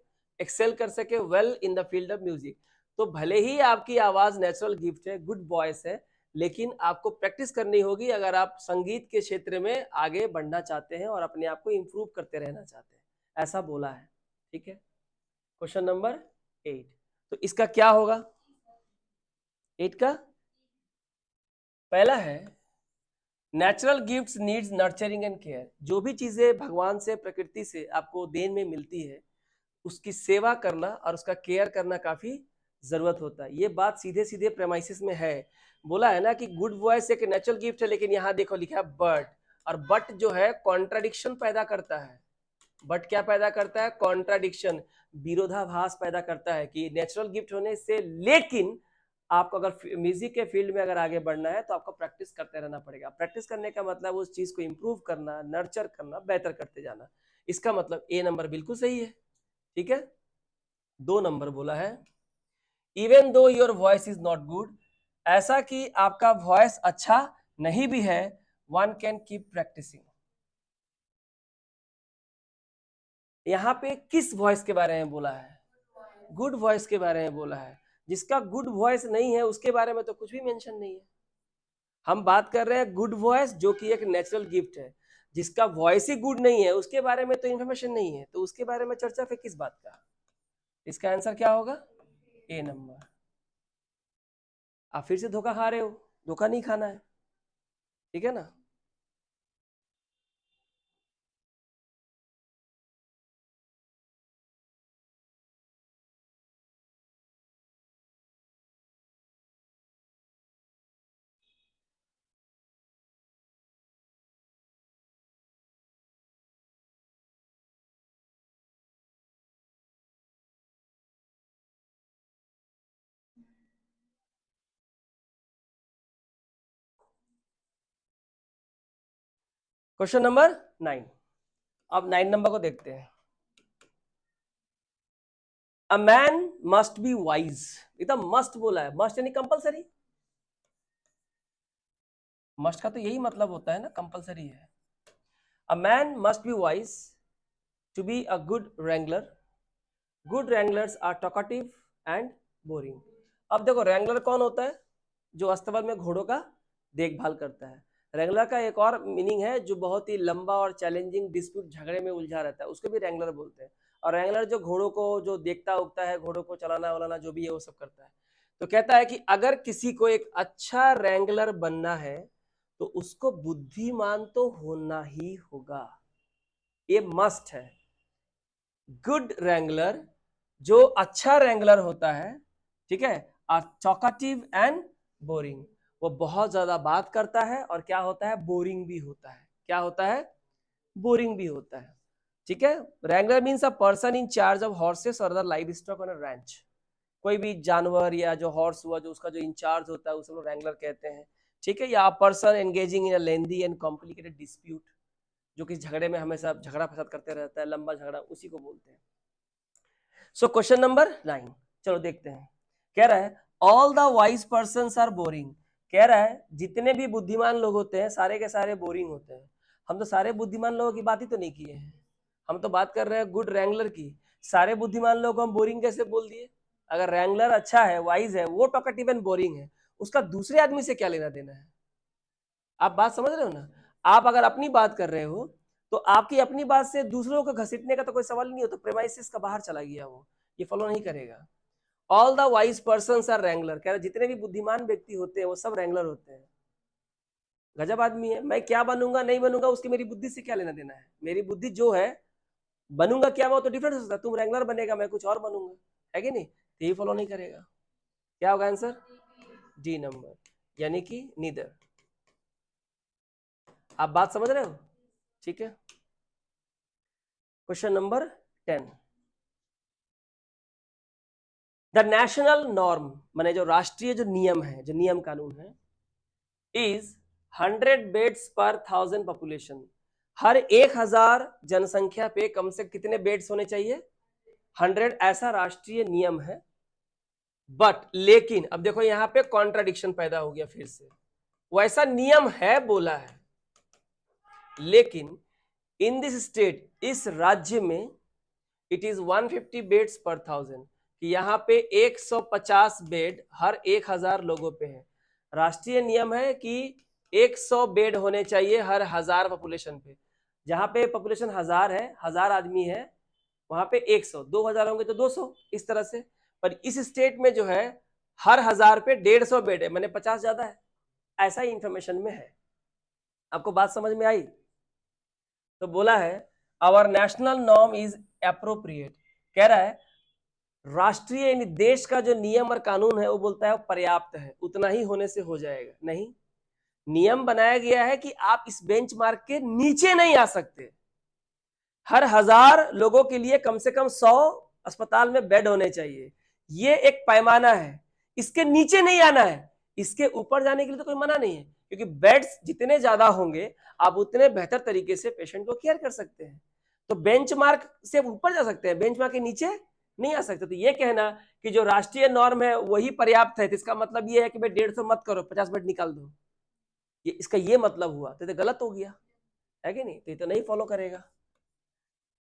Speaker 1: एक्सेल कर सके well in the field of music. तो भले ही आपकी आवाज नेचुरल गिफ्ट है, गुड वॉइस है, लेकिन आपको प्रैक्टिस करनी होगी अगर आप संगीत के क्षेत्र में आगे बढ़ना चाहते हैं और अपने आप को इम्प्रूव करते रहना चाहते हैं, ऐसा बोला है। ठीक है, क्वेश्चन नंबर 8, तो इसका क्या होगा? 8 का पहला है, natural gifts needs nurturing and care. जो भी चीजें भगवान से, प्रकृति से आपको देन में मिलती है, उसकी सेवा करना और उसका केयर करना काफी जरूरत होता है। ये बात सीधे सीधे प्रेमाइसिस में है, बोला है ना कि गुड वॉइस एक नेचुरल गिफ्ट है, लेकिन यहाँ देखो लिखा है बट, और बट जो है कॉन्ट्राडिक्शन पैदा करता है। बट क्या पैदा करता है? कॉन्ट्राडिक्शन, विरोधाभास पैदा करता है कि नेचुरल गिफ्ट होने से, लेकिन आपको अगर म्यूजिक के फील्ड में अगर आगे बढ़ना है तो आपको प्रैक्टिस करते रहना पड़ेगा। प्रैक्टिस करने का मतलब उस चीज को इंप्रूव करना, नर्चर करना, बेहतर करते जाना। इसका मतलब ए नंबर बिल्कुल सही है। ठीक है, 2 नंबर बोला है, even though your voice is not good, ऐसा कि आपका वॉइस अच्छा नहीं भी है, वन कैन कीप प्रैक्टिसिंग। यहाँ पे किस वॉइस के बारे में बोला है? गुड वॉइस के बारे में बोला है। जिसका गुड वॉइस नहीं है उसके बारे में तो कुछ भी मेंशन नहीं है। हम बात कर रहे हैं गुड वॉइस जो कि एक नेचुरल गिफ्ट है। जिसका वॉइस ही गुड नहीं है उसके बारे में तो इंफॉर्मेशन नहीं है, तो उसके बारे में चर्चा फिर किस बात का? इसका आंसर क्या होगा? ए नंबर। आप फिर से धोखा खा रहे हो, धोखा नहीं खाना है, ठीक है ना। क्वेश्चन नंबर 9, अब 9 नंबर को देखते हैं। अ मैन मस्ट बी वाइज, एकदम मस्ट बोला है, मस्ट यानी कंपलसरी। मस्ट का तो यही मतलब होता है ना, कंपलसरी है। A man must be wise to be a good wrangler, good wranglers are talkative and boring. अब देखो रैंगलर कौन होता है? जो अस्तबल में घोड़ों का देखभाल करता है। रैंगलर का एक और मीनिंग है, जो बहुत ही लंबा और चैलेंजिंग डिस्प्यूट, झगड़े में उलझा रहता है, उसको भी रैंगलर बोलते हैं। और रैंगलर जो घोड़ों को जो देखता उगता है, घोड़ों को चलाना वलाना जो भी है वो सब करता है। तो कहता है कि अगर किसी को एक अच्छा रैंगलर बनना है तो उसको बुद्धिमान तो होना ही होगा, ये मस्ट है। गुड रैंगलर, जो अच्छा रैंगलर होता है, ठीक है, आर टॉकेटिव एंड बोरिंग, वो बहुत ज्यादा बात करता है और क्या होता है? बोरिंग भी होता है। क्या होता है? बोरिंग भी होता है। ठीक है, wrangler means a person in charge of horses और other livestock on a ranch. कोई भी जानवर या जो हॉर्स हुआ, जो उसका जो इंचार्ज होता है उसे लोग रैंगलर कहते हैं, ठीक है। या person engaging in a lengthy and complicated dispute, जो कि झगड़े में हमेशा झगड़ा फसाद करते रहता है, लंबा झगड़ा, उसी को बोलते हैं। सो क्वेश्चन नंबर 9, चलो देखते हैं। कह रहा है all the wise persons are boring. कह रहा है जितने भी बुद्धिमान लोग होते हैं सारे के सारे बोरिंग होते हैं। हम तो सारे बुद्धिमान लोगों की बात ही तो नहीं किए हैं, हम तो बात कर रहे हैं गुड रैंगलर की। सारे बुद्धिमान लोगों को हम बोरिंग कैसे बोल दिए? अगर रैंगलर अच्छा है, वाइज है, वो टॉकेटिव एंड बोरिंग है, उसका दूसरे आदमी से क्या लेना देना है? आप बात समझ रहे हो ना? आप अगर अपनी बात कर रहे हो तो आपकी अपनी बात से दूसरों को घसीटने का तो कोई सवाल नहीं होता, प्रेमाइसिस का बाहर चला गया, वो ये फॉलो नहीं करेगा। All the wise persons are wrangler, कह रहे जितने भी बुद्धिमान व्यक्ति होते हैं वो सब रैंगलर होते हैं। गजब आदमी है। मैं क्या बनूंगा नहीं बनूंगा उसकी मेरी बुद्धि से क्या लेना देना है? मेरी बुद्धि जो है, बनूंगा क्या वो तो डिफरेंट हो सकता है। तुम रैंगलर बनेगा, मैं कुछ और बनूंगा, है कि नहीं? तो ये फॉलो नहीं करेगा। क्या होगा आंसर? डी नंबर, यानी कि नीदर। आप बात समझ रहे हो? ठीक है। Question number 10, the national norm, माने जो राष्ट्रीय जो नियम है, जो नियम कानून है, इज 100 बेड्स पर 1000 पॉपुलेशन। हर 1000 जनसंख्या पे कम से कितने बेड्स होने चाहिए? 100, ऐसा राष्ट्रीय नियम है। बट लेकिन अब देखो यहां पे कॉन्ट्राडिक्शन पैदा हो गया फिर से। वैसा नियम है बोला है, लेकिन इन दिस स्टेट, इस राज्य में, इट इज 150 बेड्स पर 1000, कि यहाँ पे 150 बेड हर 1000 लोगों पे है। राष्ट्रीय नियम है कि 100 बेड होने चाहिए हर 1000 पॉपुलेशन पे। जहां पे पॉपुलेशन 1000 है, 1000 आदमी है, वहां पे 100, 2000 होंगे तो 200, इस तरह से। पर इस स्टेट में जो है हर 1000 पे 150 बेड है, मैंने 50 ज्यादा है, ऐसा ही इंफॉर्मेशन में है। आपको बात समझ में आई? तो बोला है our national norm is appropriate. कह रहा है राष्ट्रीय यानी देश का जो नियम और कानून है वो बोलता है वो पर्याप्त है, उतना ही होने से हो जाएगा। नहीं, नियम बनाया गया है कि आप इस बेंचमार्क के नीचे नहीं आ सकते। हर 1000 लोगों के लिए कम से कम 100 अस्पताल में बेड होने चाहिए, ये एक पैमाना है। इसके नीचे नहीं आना है, इसके ऊपर जाने के लिए तो कोई मना नहीं है, क्योंकि बेड्स जितने ज्यादा होंगे आप उतने बेहतर तरीके से पेशेंट को केयर कर सकते हैं। तो बेंचमार्क से ऊपर जा सकते हैं, बेंचमार्क के नीचे नहीं आ सकते। तो ये कहना कि जो राष्ट्रीय नॉर्म है वही पर्याप्त है, तो इसका मतलब ये है कि भाई 150 मत करो, 50 बेड निकाल दो, ये इसका ये मतलब हुआ, तो गलत हो गया, है कि नहीं? तो ये तो नहीं फॉलो करेगा।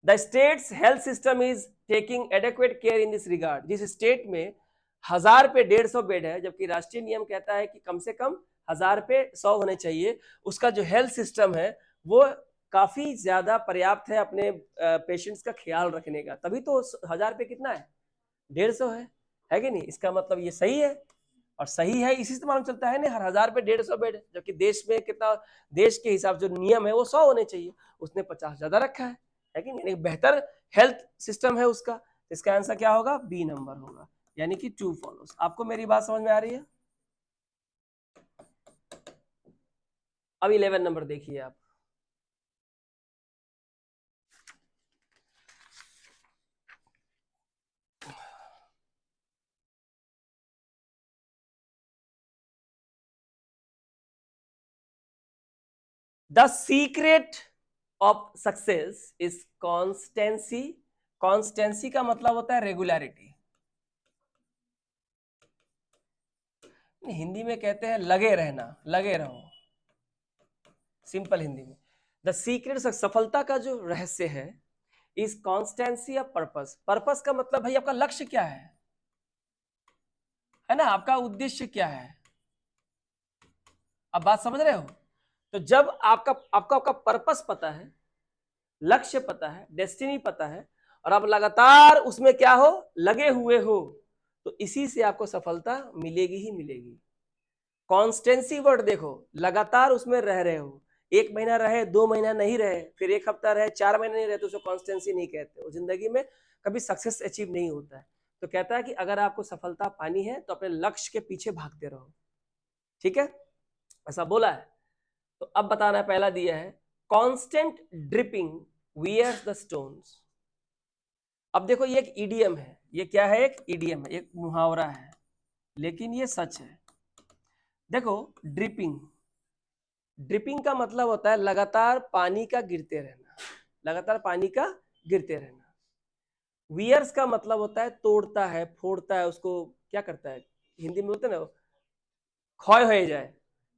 Speaker 1: The states health system is taking adequate care in this regard. जिस स्टेट में 1000 पे 150 बेड है, जबकि राष्ट्रीय नियम कहता है कि कम से कम 1000 पे 100 होने चाहिए, उसका जो हेल्थ सिस्टम है वो काफी ज्यादा पर्याप्त है अपने पेशेंट्स का ख्याल रखने का। तभी तो 1000 पे कितना है? 150 है कि नहीं? इसका मतलब ये सही है, और सही है इसी से मालूम चलता है ना, हर 1000 पे 150 बेड, जबकि देश में कितना, देश के हिसाब जो नियम है वो 100 होने चाहिए, उसने 50 ज्यादा रखा है कि नहीं? बेहतर हेल्थ सिस्टम है उसका। इसका आंसर क्या होगा? बी नंबर होगा, यानी कि ट्रू फॉलोस। आपको मेरी बात समझ में आ रही है? अब 11 नंबर देखिए आप। The secret of success is constituency. Constituency का मतलब होता है रेगुलरिटी, हिंदी में कहते हैं लगे रहना, लगे रहो, सिंपल हिंदी में। द सीक्रेट, सफलता का जो रहस्य है, is constituency of purpose. Purpose का मतलब भाई आपका लक्ष्य क्या है ना, आपका उद्देश्य क्या है? आप बात समझ रहे हो? तो जब आपका आपका आपका पर्पस पता है, लक्ष्य पता है, डेस्टिनी पता है, और आप लगातार उसमें क्या हो, लगे हुए हो, तो इसी से आपको सफलता मिलेगी ही मिलेगी। कॉन्स्टेंसी वर्ड देखो, लगातार उसमें रह रहे हो, 1 महीना रहे, 2 महीना नहीं रहे, फिर 1 हफ्ता रहे, 4 महीने नहीं रहे, तो उसको कॉन्स्टेंसी नहीं कहते। वो जिंदगी में कभी सक्सेस अचीव नहीं होता है। तो कहता है कि अगर आपको सफलता पानी है तो अपने लक्ष्य के पीछे भागते रहो, ठीक है, ऐसा बोला है। तो अब बताना, पहला दिया है constant dripping wears the stones. अब देखो ये एक इडियम है, ये क्या है, एक इडियम है, एक मुहावरा है, लेकिन ये सच है। देखो ड्रिपिंग, ड्रिपिंग का मतलब होता है लगातार पानी का गिरते रहना, लगातार पानी का गिरते रहना। वियर्स का मतलब होता है तोड़ता है, फोड़ता है, उसको क्या करता है, हिंदी में बोलते हैं ना, क्षय हो जाए,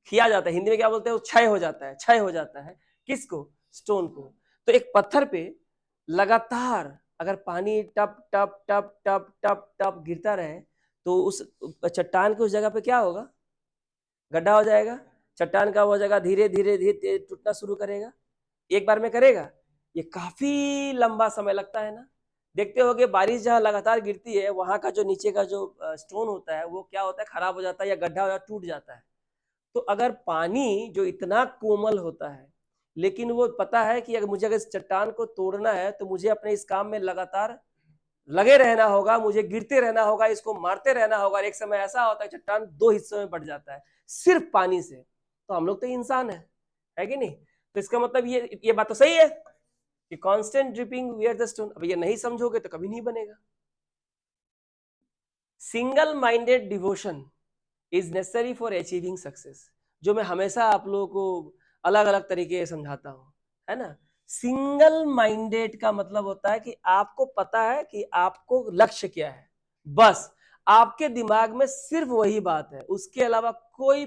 Speaker 1: खिया जाता है, हिंदी में क्या बोलते हैं, वो क्षय हो जाता है, क्षय हो जाता है। किसको, स्टोन को। तो एक पत्थर पे लगातार अगर पानी टप टप टप टप टप टप गिरता रहे तो उस चट्टान के उस जगह पे क्या होगा, गड्ढा हो जाएगा, चट्टान का वो जगह धीरे धीरे धीरे टूटना शुरू करेगा। एक बार में करेगा, ये काफी लंबा समय लगता है ना। देखते होगे बारिश जहाँ लगातार गिरती है वहां का जो नीचे का जो स्टोन होता है वो क्या होता है, खराब हो जाता है या गड्ढा हो जाता है, टूट जाता है। तो अगर पानी जो इतना कोमल होता है, लेकिन वो पता है कि अगर मुझे अगर इस चट्टान को तोड़ना है तो मुझे अपने इस काम में लगातार लगे रहना होगा, मुझे गिरते रहना होगा, इसको मारते रहना होगा। एक समय ऐसा होता है चट्टान दो हिस्सों में बढ़ जाता है सिर्फ पानी से। तो हम लोग तो इंसान है कि नहीं। तो इसका मतलब ये बात तो सही है कि constant dripping wear the stone. अब ये नहीं समझोगे तो कभी नहीं बनेगा। Single minded devotion is necessary for achieving success, जो मैं हमेशा आप लोगों को अलग अलग तरीके से समझाता हूं, है ना। सिंगल माइंडेड का मतलब होता है कि आपको पता है कि आपको लक्ष्य क्या है, बस आपके दिमाग में सिर्फ वही बात है, उसके अलावा कोई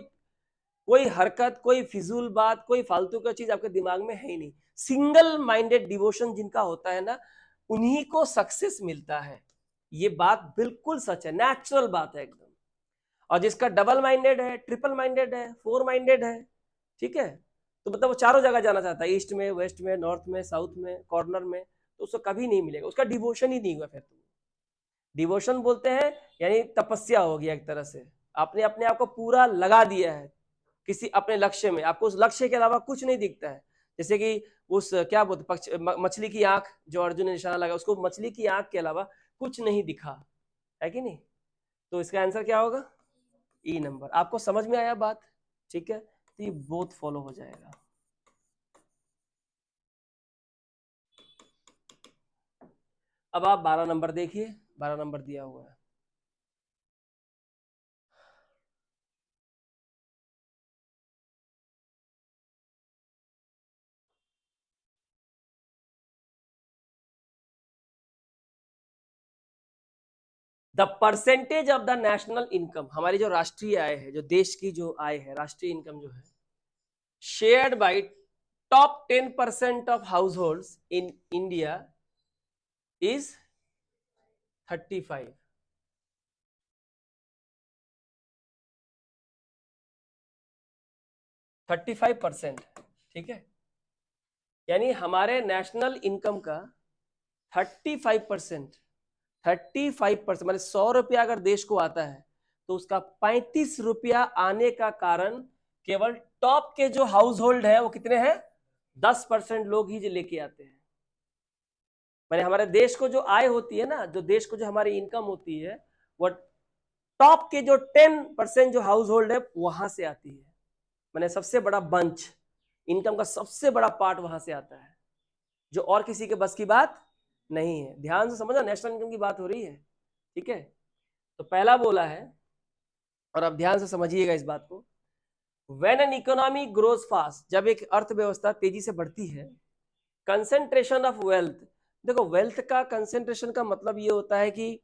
Speaker 1: कोई हरकत, कोई फिजूल बात, कोई फालतू का चीज आपके दिमाग में है ही नहीं। सिंगल माइंडेड डिवोशन जिनका होता है ना, उन्हीं को सक्सेस मिलता है। ये बात बिल्कुल सच है, नेचुरल बात है एकदम। और जिसका डबल माइंडेड है, ट्रिपल माइंडेड है, फोर माइंडेड है, ठीक है, तो मतलब वो चारों जगह जाना चाहता है, ईस्ट में, वेस्ट में, नॉर्थ में, साउथ में, कॉर्नर में, तो उसको कभी नहीं मिलेगा, उसका डिवोशन ही नहीं हुआ। फिर तो डिवोशन बोलते हैं यानी तपस्या हो गया एक तरह से, आपने अपने आप को पूरा लगा दिया है किसी अपने लक्ष्य में, आपको उस लक्ष्य के अलावा कुछ नहीं दिखता है। जैसे कि उस क्या बोलते मछली की आंख, जो अर्जुन ने निशाना लगा, उसको मछली की आंख के अलावा कुछ नहीं दिखा, है कि नहीं। तो इसका आंसर क्या होगा, ई नंबर। आपको समझ में आया बात, ठीक है, तो ये बोथ फॉलो हो जाएगा। अब आप 12 नंबर देखिए, 12 नंबर दिया हुआ है। The percentage of the national income, हमारी जो राष्ट्रीय आय है, जो देश की जो आय है, राष्ट्रीय इनकम जो है, shared by top 10% of house hold in India is 35। 35%, ठीक है, यानी हमारे नेशनल इनकम का 35%, 35% मतलब 100 रुपया अगर देश को आता है तो उसका 35 रुपया आने का कारण केवल टॉप के जो हाउस होल्ड है वो कितने हैं, 10% लोग ही जो लेके आते हैं। मैंने हमारे देश को जो आय होती है ना, जो देश को जो हमारी इनकम होती है, वो टॉप के जो 10% जो हाउस होल्ड है वहां से आती है। मैंने सबसे बड़ा बंच, इनकम का सबसे बड़ा पार्ट वहां से आता है, जो और किसी के बस की बात नहीं है। ध्यान से समझना, नेशनल इनकम की बात हो रही है, ठीक है। तो पहला बोला है, और अब ध्यान से समझिएगा इस बात को, when an economy grows fast, जब एक अर्थव्यवस्था तेजी से बढ़ती है, कंसेंट्रेशन ऑफ वेल्थ, देखो वेल्थ का कंसेंट्रेशन का मतलब ये होता है कि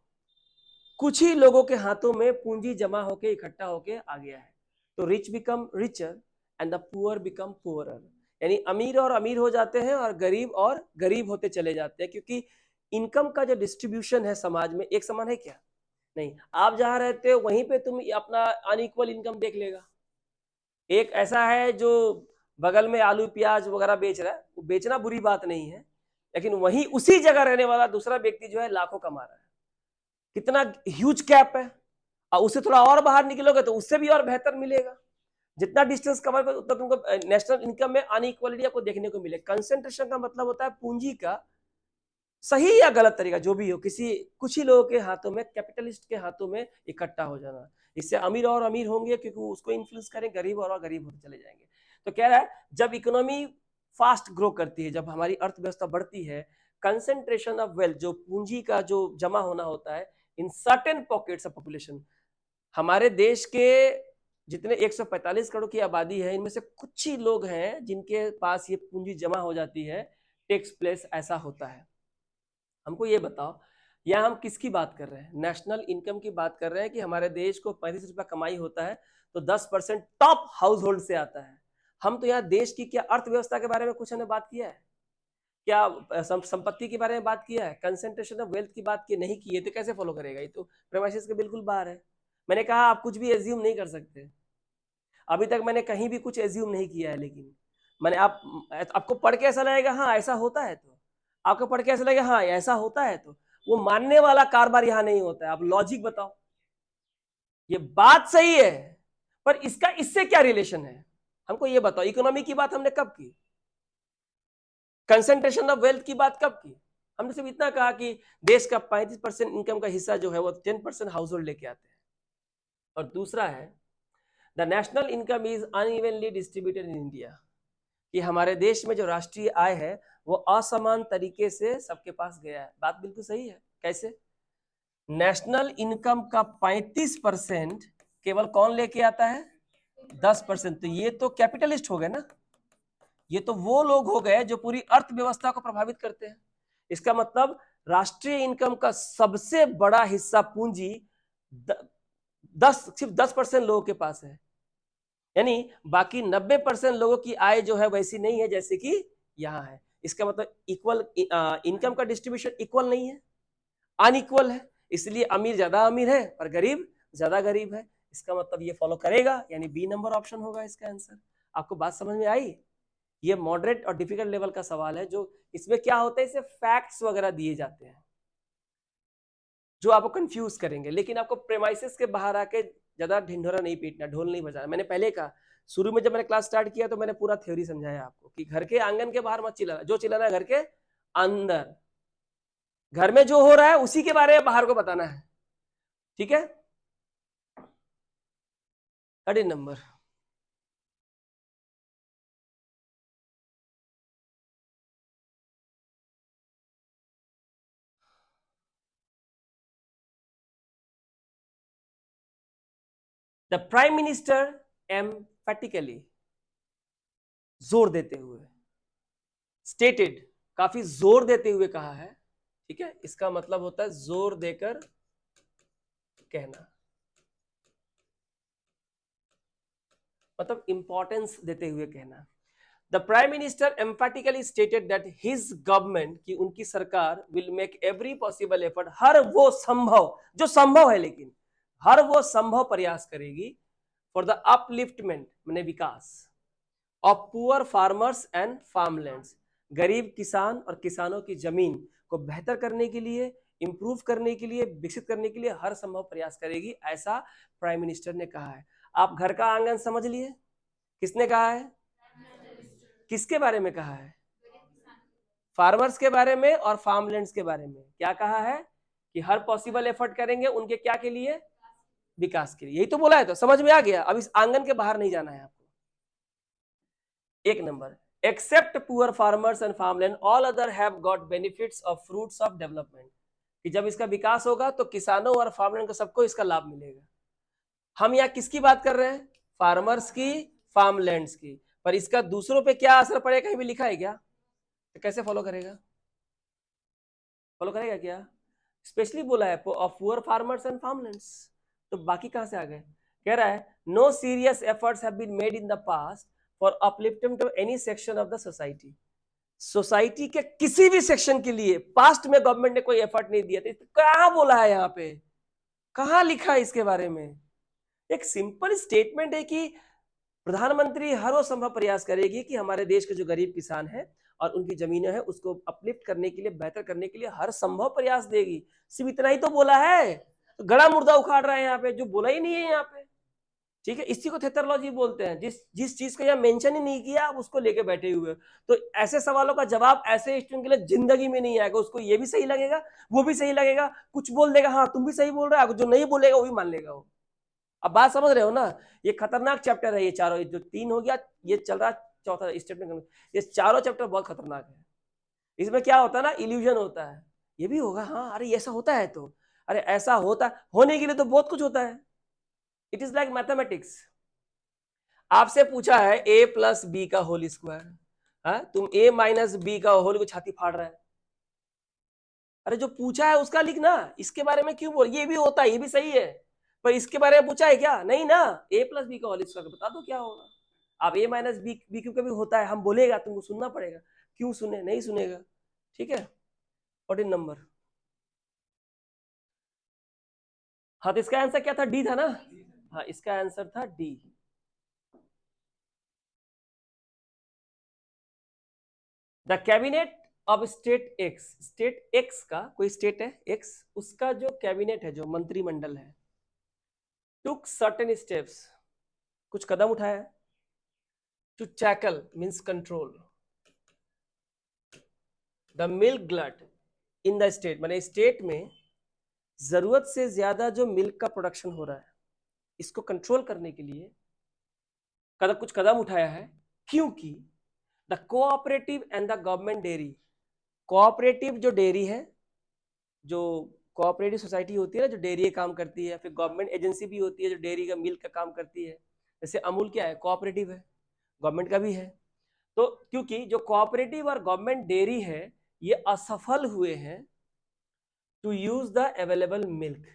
Speaker 1: कुछ ही लोगों के हाथों में पूंजी जमा होके इकट्ठा होके आ गया है। तो rich become richer and the poor become poorer, यानी अमीर और अमीर हो जाते हैं और गरीब होते चले जाते हैं, क्योंकि इनकम का जो डिस्ट्रीब्यूशन है समाज में एक समान है क्या, नहीं। आप जहां रहते हो वहीं पे तुम अपना अनइक्वल इनकम देख लेगा। एक ऐसा है जो बगल में आलू प्याज वगैरह बेच रहा है, वो बेचना बुरी बात नहीं है, लेकिन वहीं उसी जगह रहने वाला दूसरा व्यक्ति जो है लाखों कमा रहा है। कितना ह्यूज कैप है। और उससे थोड़ा और बाहर निकलोगे तो उससे भी और बेहतर मिलेगा। जितना डिस्टेंस कवर कर उतना तुमको नेशनल इनकम में अनइक्वालिटी आपको देखने को मिले। कंसेंट्रेशन का मतलब होता है पूंजी का सही या गलत तरीका जो भी हो, किसी कुछ ही लोगों के हाथों में, कैपिटलिस्ट के हाथों में इकट्ठा हो जाना। इससे अमीर और अमीर होंगे क्योंकि उसको इन्फ्लुएंस करें, गरीब और गरीब होते चले जाएंगे। तो कह रहा है जब इकोनॉमी फास्ट ग्रो करती है, जब हमारी अर्थव्यवस्था बढ़ती है, कंसेंट्रेशन ऑफ वेल्थ, जो पूंजी का जो जमा होना होता है in certain pockets of population. हमारे देश के जितने 145 करोड़ की आबादी है, इनमें से कुछ ही लोग हैं जिनके पास ये पूंजी जमा हो जाती है, टेक्स प्लेस ऐसा होता है। हमको ये बताओ, यहाँ हम किसकी बात कर रहे हैं? नेशनल इनकम की बात कर रहे हैं कि हमारे देश को 35 रुपया कमाई होता है तो 10% टॉप हाउस होल्ड से आता है। हम तो यहाँ देश की क्या अर्थव्यवस्था के बारे में कुछ हमने बात किया है? क्या संपत्ति के बारे में बात किया है? कंसेंट्रेशन ऑफ वेल्थ की बात की नहीं की है तो कैसे फॉलो करेगा? ये तो प्रेमाइसिस के बिल्कुल बाहर है। मैंने कहा आप कुछ भी एज्यूम नहीं कर सकते। अभी तक मैंने कहीं भी कुछ एज्यूम नहीं किया है, लेकिन मैंने आपको पढ़ के ऐसा लगेगा हाँ ऐसा होता है, तो आपको पढ़ के ऐसा लगेगा हाँ ऐसा होता है, तो वो मानने वाला कारोबार यहाँ नहीं होता है। आप लॉजिक बताओ, ये बात सही है पर इसका इससे क्या रिलेशन है? हमको ये बताओ, इकोनॉमी की बात हमने कब की? कंसेंट्रेशन ऑफ वेल्थ की बात कब की? हमने सिर्फ इतना कहा कि देश का 35% इनकम का हिस्सा जो है वो 10% हाउस होल्ड लेके आते हैं। और दूसरा है the national income is unevenly distributed in India, कि हमारे देश में जो राष्ट्रीय आय है वो असमान तरीके से सबके पास गया है। बात बिल्कुल सही है। कैसे? नेशनल इनकम का 35% केवल कौन लेके आता है? 10%। तो ये तो कैपिटलिस्ट हो गए ना, ये तो वो लोग हो गए जो पूरी अर्थव्यवस्था को प्रभावित करते हैं। इसका मतलब राष्ट्रीय इनकम का सबसे बड़ा हिस्सा पूंजी सिर्फ 10% लोगों के पास है, यानी बाकी 90% लोगों की आय जो है वैसी नहीं है जैसे कि यहाँ है। इसका मतलब इक्वल इनकम का डिस्ट्रीब्यूशन इक्वल नहीं है, अनइक्वल है। इसलिए अमीर ज्यादा अमीर है और गरीब ज्यादा गरीब है। इसका मतलब ये फॉलो करेगा, यानी बी नंबर ऑप्शन होगा इसका आंसर। आपको बात समझ में आई? ये मॉडरेट और डिफिकल्ट लेवल का सवाल है, जो इसमें क्या होता है, इसे फैक्ट्स वगैरह दिए जाते हैं जो आपको कंफ्यूज करेंगे, लेकिन आपको प्रेमाइसिस के बाहर आके ज्यादा ढिंढोरा नहीं पीटना, ढोल नहीं बजाना। मैंने पहले कहा, शुरू में जब मैंने क्लास स्टार्ट किया तो मैंने पूरा थ्योरी समझाया आपको कि घर के आंगन के बाहर मत चिल्लाना, जो चिल्लाना है घर के अंदर। घर में जो हो रहा है उसी के बारे में बाहर को बताना है, ठीक है? 13 number, the prime minister emphatically, जोर देते हुए, स्टेटेड, काफी जोर देते हुए कहा है, ठीक है? इसका मतलब होता है जोर देकर कहना, मतलब इंपॉर्टेंस देते हुए कहना। The prime minister emphatically stated that his government, की उनकी सरकार, will make every possible effort, हर वो संभव, जो संभव है लेकिन हर वो संभव प्रयास करेगी, फॉर द अपलिफ्टमेंट, माने विकास, of poor farmers and farmlands, गरीब किसान और किसानों की जमीन को बेहतर करने के लिए, इंप्रूव करने के लिए, विकसित करने के लिए हर संभव प्रयास करेगी, ऐसा प्राइम मिनिस्टर ने कहा है। आप घर का आंगन समझ लिए? किसने कहा है? किसके बारे में कहा है? फार्मर्स के बारे में और फार्मलैंड्स के बारे में। क्या कहा है? कि हर पॉसिबल एफर्ट करेंगे उनके क्या के लिए? विकास के लिए। यही तो बोला है, तो समझ में आ गया। अब इस आंगन के बाहर नहीं जाना है आपको। 1 number, except poor farmers and farmland all other have got benefits of fruits of development, कि जब इसका विकास होगा तो किसानों और फार्मलैंड को सबको इसका लाभ मिलेगा। हम यहाँ किसकी बात कर रहे हैं? फार्मर्स की, फार्मलैंड्स की। पर इसका दूसरों पे क्या असर पड़ेगा कहीं भी लिखा है क्या? तो कैसे फॉलो करेगा? फॉलो करेगा क्या? स्पेशली बोला है of poor farmers and farmlands, तो बाकी कहां से आ गए? कह रहा है no serious efforts have been made in the past for upliftment of any section of the society. Society के किसी भी सेक्शन के लिए पास्ट में गवर्नमेंट ने कोई एफर्ट नहीं दिया था। कहां बोला है यहाँ पे? कहां लिखा है इसके बारे में? एक सिंपल स्टेटमेंट है कि प्रधानमंत्री हर वो संभव प्रयास करेगी कि हमारे देश के जो गरीब किसान हैं और उनकी जमीनें हैं उसको अपलिफ्ट करने के लिए, बेहतर करने के लिए हर संभव प्रयास देगी। सिर्फ इतना ही तो बोला है, तो गड़ा मुर्दा उखाड़ रहा है यहाँ पे, जो बोला ही नहीं है यहाँ पे, ठीक है? इसी को थेटरोलॉजी बोलते हैं। जिस चीज को यहाँ मेंशन ही नहीं किया आप उसको लेके बैठे हुए। तो ऐसे सवालों का जवाब ऐसे स्टूडेंट के लिए जिंदगी में नहीं आएगा। उसको ये भी सही लगेगा, वो भी सही लगेगा, कुछ बोल देगा हाँ तुम भी सही बोल रहे हो, जो नहीं बोलेगा वो भी मान लेगा वो। अब बात समझ रहे हो ना? ये खतरनाक चैप्टर है ये चारों, जो 3 हो गया, ये चल रहा चौथा स्टेटमेंट, ये चारों चैप्टर बहुत खतरनाक है। इसमें क्या होता है ना, इल्यूजन होता है, ये भी होगा, हाँ अरे ऐसा होता है, तो अरे ऐसा होता है, होने के लिए तो बहुत कुछ होता है। It is like mathematics. आपसे पूछा है a प्लस बी का होल स्क्वायर, तुम a माइनस बी का होल को छाती फाड़ रहा है। अरे जो पूछा है उसका लिखना, इसके बारे में क्यों बोल, ये भी होता है, ये भी सही है, पर इसके बारे में पूछा है क्या, नहीं ना, a प्लस बी का होल स्क्वायर बता दो क्या होगा। अब a माइनस बी बी क्यों कभी होता है, हम बोलेगा तुमको सुनना पड़ेगा, क्यों सुने, नहीं सुनेगा, ठीक है। 14 नंबर। हाँ तो इसका आंसर क्या था, डी था ना, हाँ इसका आंसर था D. The cabinet of state x का, कोई स्टेट है एक्स, उसका जो कैबिनेट है, जो मंत्रिमंडल है, टुक सर्टेन स्टेप्स, कुछ कदम उठाया, to tackle means control the milk glut in the state, माने स्टेट में जरूरत से ज्यादा जो मिल्क का प्रोडक्शन हो रहा है, इसको कंट्रोल करने के लिए कुछ कदम उठाया है, क्योंकि the cooperative and the government dairy, cooperative जो डेयरी है, जो कोऑपरेटिव सोसाइटी होती है ना, जो डेयरी का काम करती है, फिर गवर्नमेंट एजेंसी भी होती है जो डेयरी का मिल्क का काम करती है, जैसे अमूल क्या है, कोऑपरेटिव है, गवर्नमेंट का भी है। तो क्योंकि जो कोऑपरेटिव और गवर्नमेंट डेयरी है, ये असफल हुए हैं to use the available milk,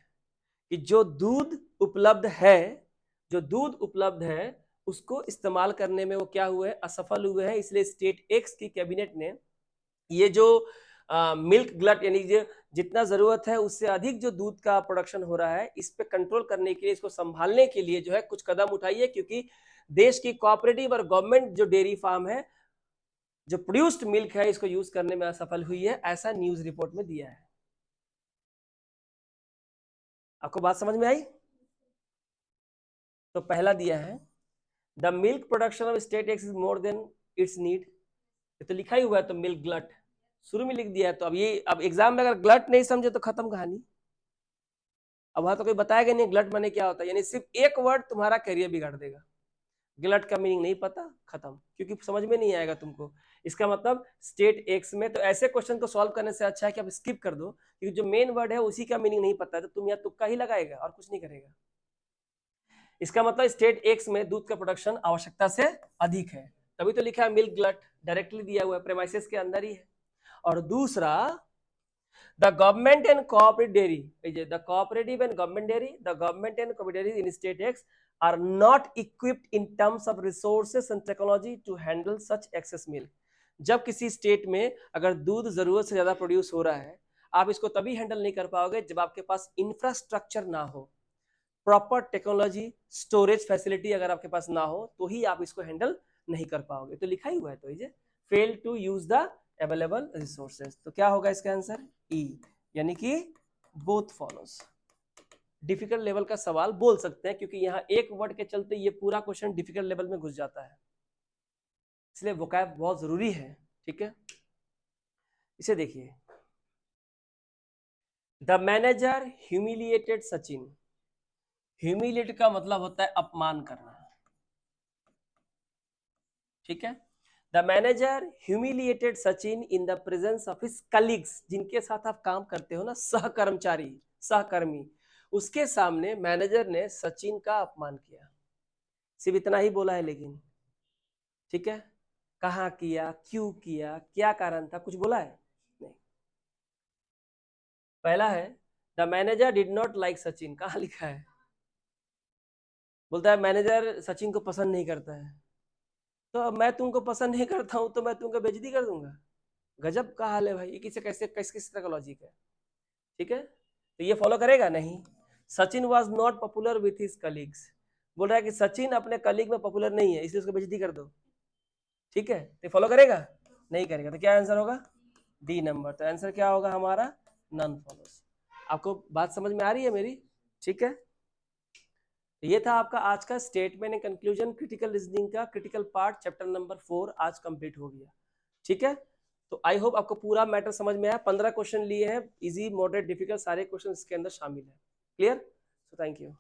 Speaker 1: कि जो दूध उपलब्ध है, जो दूध उपलब्ध है उसको इस्तेमाल करने में वो क्या हुए हैं, असफल हुए हैं। इसलिए स्टेट एक्स की कैबिनेट ने ये जो मिल्क ग्लट, यानी जितना जरूरत है उससे अधिक जो दूध का प्रोडक्शन हो रहा है, इस पे कंट्रोल करने के लिए, इसको संभालने के लिए जो है कुछ कदम उठाइए, क्योंकि देश की कोऑपरेटिव और गवर्नमेंट जो डेयरी फार्म है, जो प्रोड्यूस्ड मिल्क है, इसको यूज करने में असफल हुई है, ऐसा न्यूज रिपोर्ट में दिया है। आपको बात समझ में आई? तो पहला दिया है the milk production of state x is more than it's need, ये तो लिखा ही हुआ है, तो मिल्क ग्लट शुरू में लिख दिया है, तो अब ये, अब एग्जाम में अगर ग्लट नहीं समझे तो खत्म कहानी। अब वहां तो कोई बताएगा नहीं ग्लट माने क्या होता है, यानी सिर्फ एक वर्ड तुम्हारा करियर बिगाड़ देगा। ग्लट का मीनिंग नहीं पता, खत्म, क्योंकि समझ में नहीं आएगा तुमको। इसका मतलब स्टेट एक्स में तो ऐसे क्वेश्चन को सॉल्व करने से अच्छा है कि आप स्किप कर दो, क्योंकि जो मेन वर्ड है उसी का मीनिंग नहीं पता है, तो तुम यहाँ तुक्का ही लगाएगा और कुछ नहीं करेगा। इसका मतलब स्टेट एक्स में दूध का प्रोडक्शन आवश्यकता से अधिक है, तभी तो लिखा है मिल्क ग्लट, डायरेक्टली दिया हुआ है, प्रेमाइसेस के अंदर ही है। और दूसरा, the government and cooperative dairy, the cooperative and government dairy, the government and cooperative dairy in state X are not equipped in terms of resources and technology to handle such excess milk. जब किसी state में अगर दूध जरूरत से ज्यादा produce हो रहा है, आप इसको तभी हैंडल नहीं कर पाओगे जब आपके पास इंफ्रास्ट्रक्चर ना हो, प्रॉपर टेक्नोलॉजी, स्टोरेज फैसिलिटी अगर आपके पास ना हो, तो ही आप इसको हैंडल नहीं कर पाओगे। तो लिखा ही हुआ है, तो ये fail to use the available resources, तो क्या होगा इसका आंसर, ई, यानी कि बोथ फॉलोज। डिफिकल्ट लेवल का सवाल बोल सकते हैं, क्योंकि यहाँ एक वर्ड के चलते ये पूरा क्वेश्चन डिफिकल्ट लेवल में घुस जाता है, इसलिए वोकैब बहुत जरूरी है, ठीक है। इसे देखिए, the manager humiliated Sachin, humiliate का मतलब होता है अपमान करना, ठीक है। The manager humiliated Sachin in the presence of his colleagues, जिनके साथ आप काम करते हो ना, सहकर्मचारी, सहकर्मी, उसके सामने मैनेजर ने सचिन का अपमान किया। सिर्फ इतना ही बोला है, लेकिन ठीक है, कहाँ किया, क्यों किया, क्या कारण था, कुछ बोला है नहीं। पहला है the manager did not like Sachin, कहाँ लिखा है, बोलता है मैनेजर सचिन को पसंद नहीं करता है, तो अब मैं तुमको पसंद नहीं करता हूं तो मैं तुमको बेइज्जती कर दूंगा, गजब का हाल है भाई, ये किसे कैसे किस तरह का लॉजिक है, ठीक है। तो ये फॉलो करेगा नहीं। Sachin was not popular with his colleagues, बोल रहा है कि सचिन अपने कलीग में पॉपुलर नहीं है, इसलिए उसको बेइज्जती कर दो, ठीक है। तो फॉलो करेगा नहीं करेगा, तो क्या आंसर होगा, डी नंबर। तो आंसर क्या होगा हमारा, नन फॉलोस। आपको बात समझ में आ रही है मेरी, ठीक है। ये था आपका आज का statement and conclusion critical reasoning का क्रिटिकल पार्ट, चैप्टर नंबर 4 आज कंप्लीट हो गया, ठीक है। तो आई होप आपको पूरा मैटर समझ में आया। 15 क्वेश्चन लिए हैं, इजी, मॉडरेट, डिफिकल्ट, सारे क्वेश्चन इसके अंदर शामिल है। क्लियर? So thank you.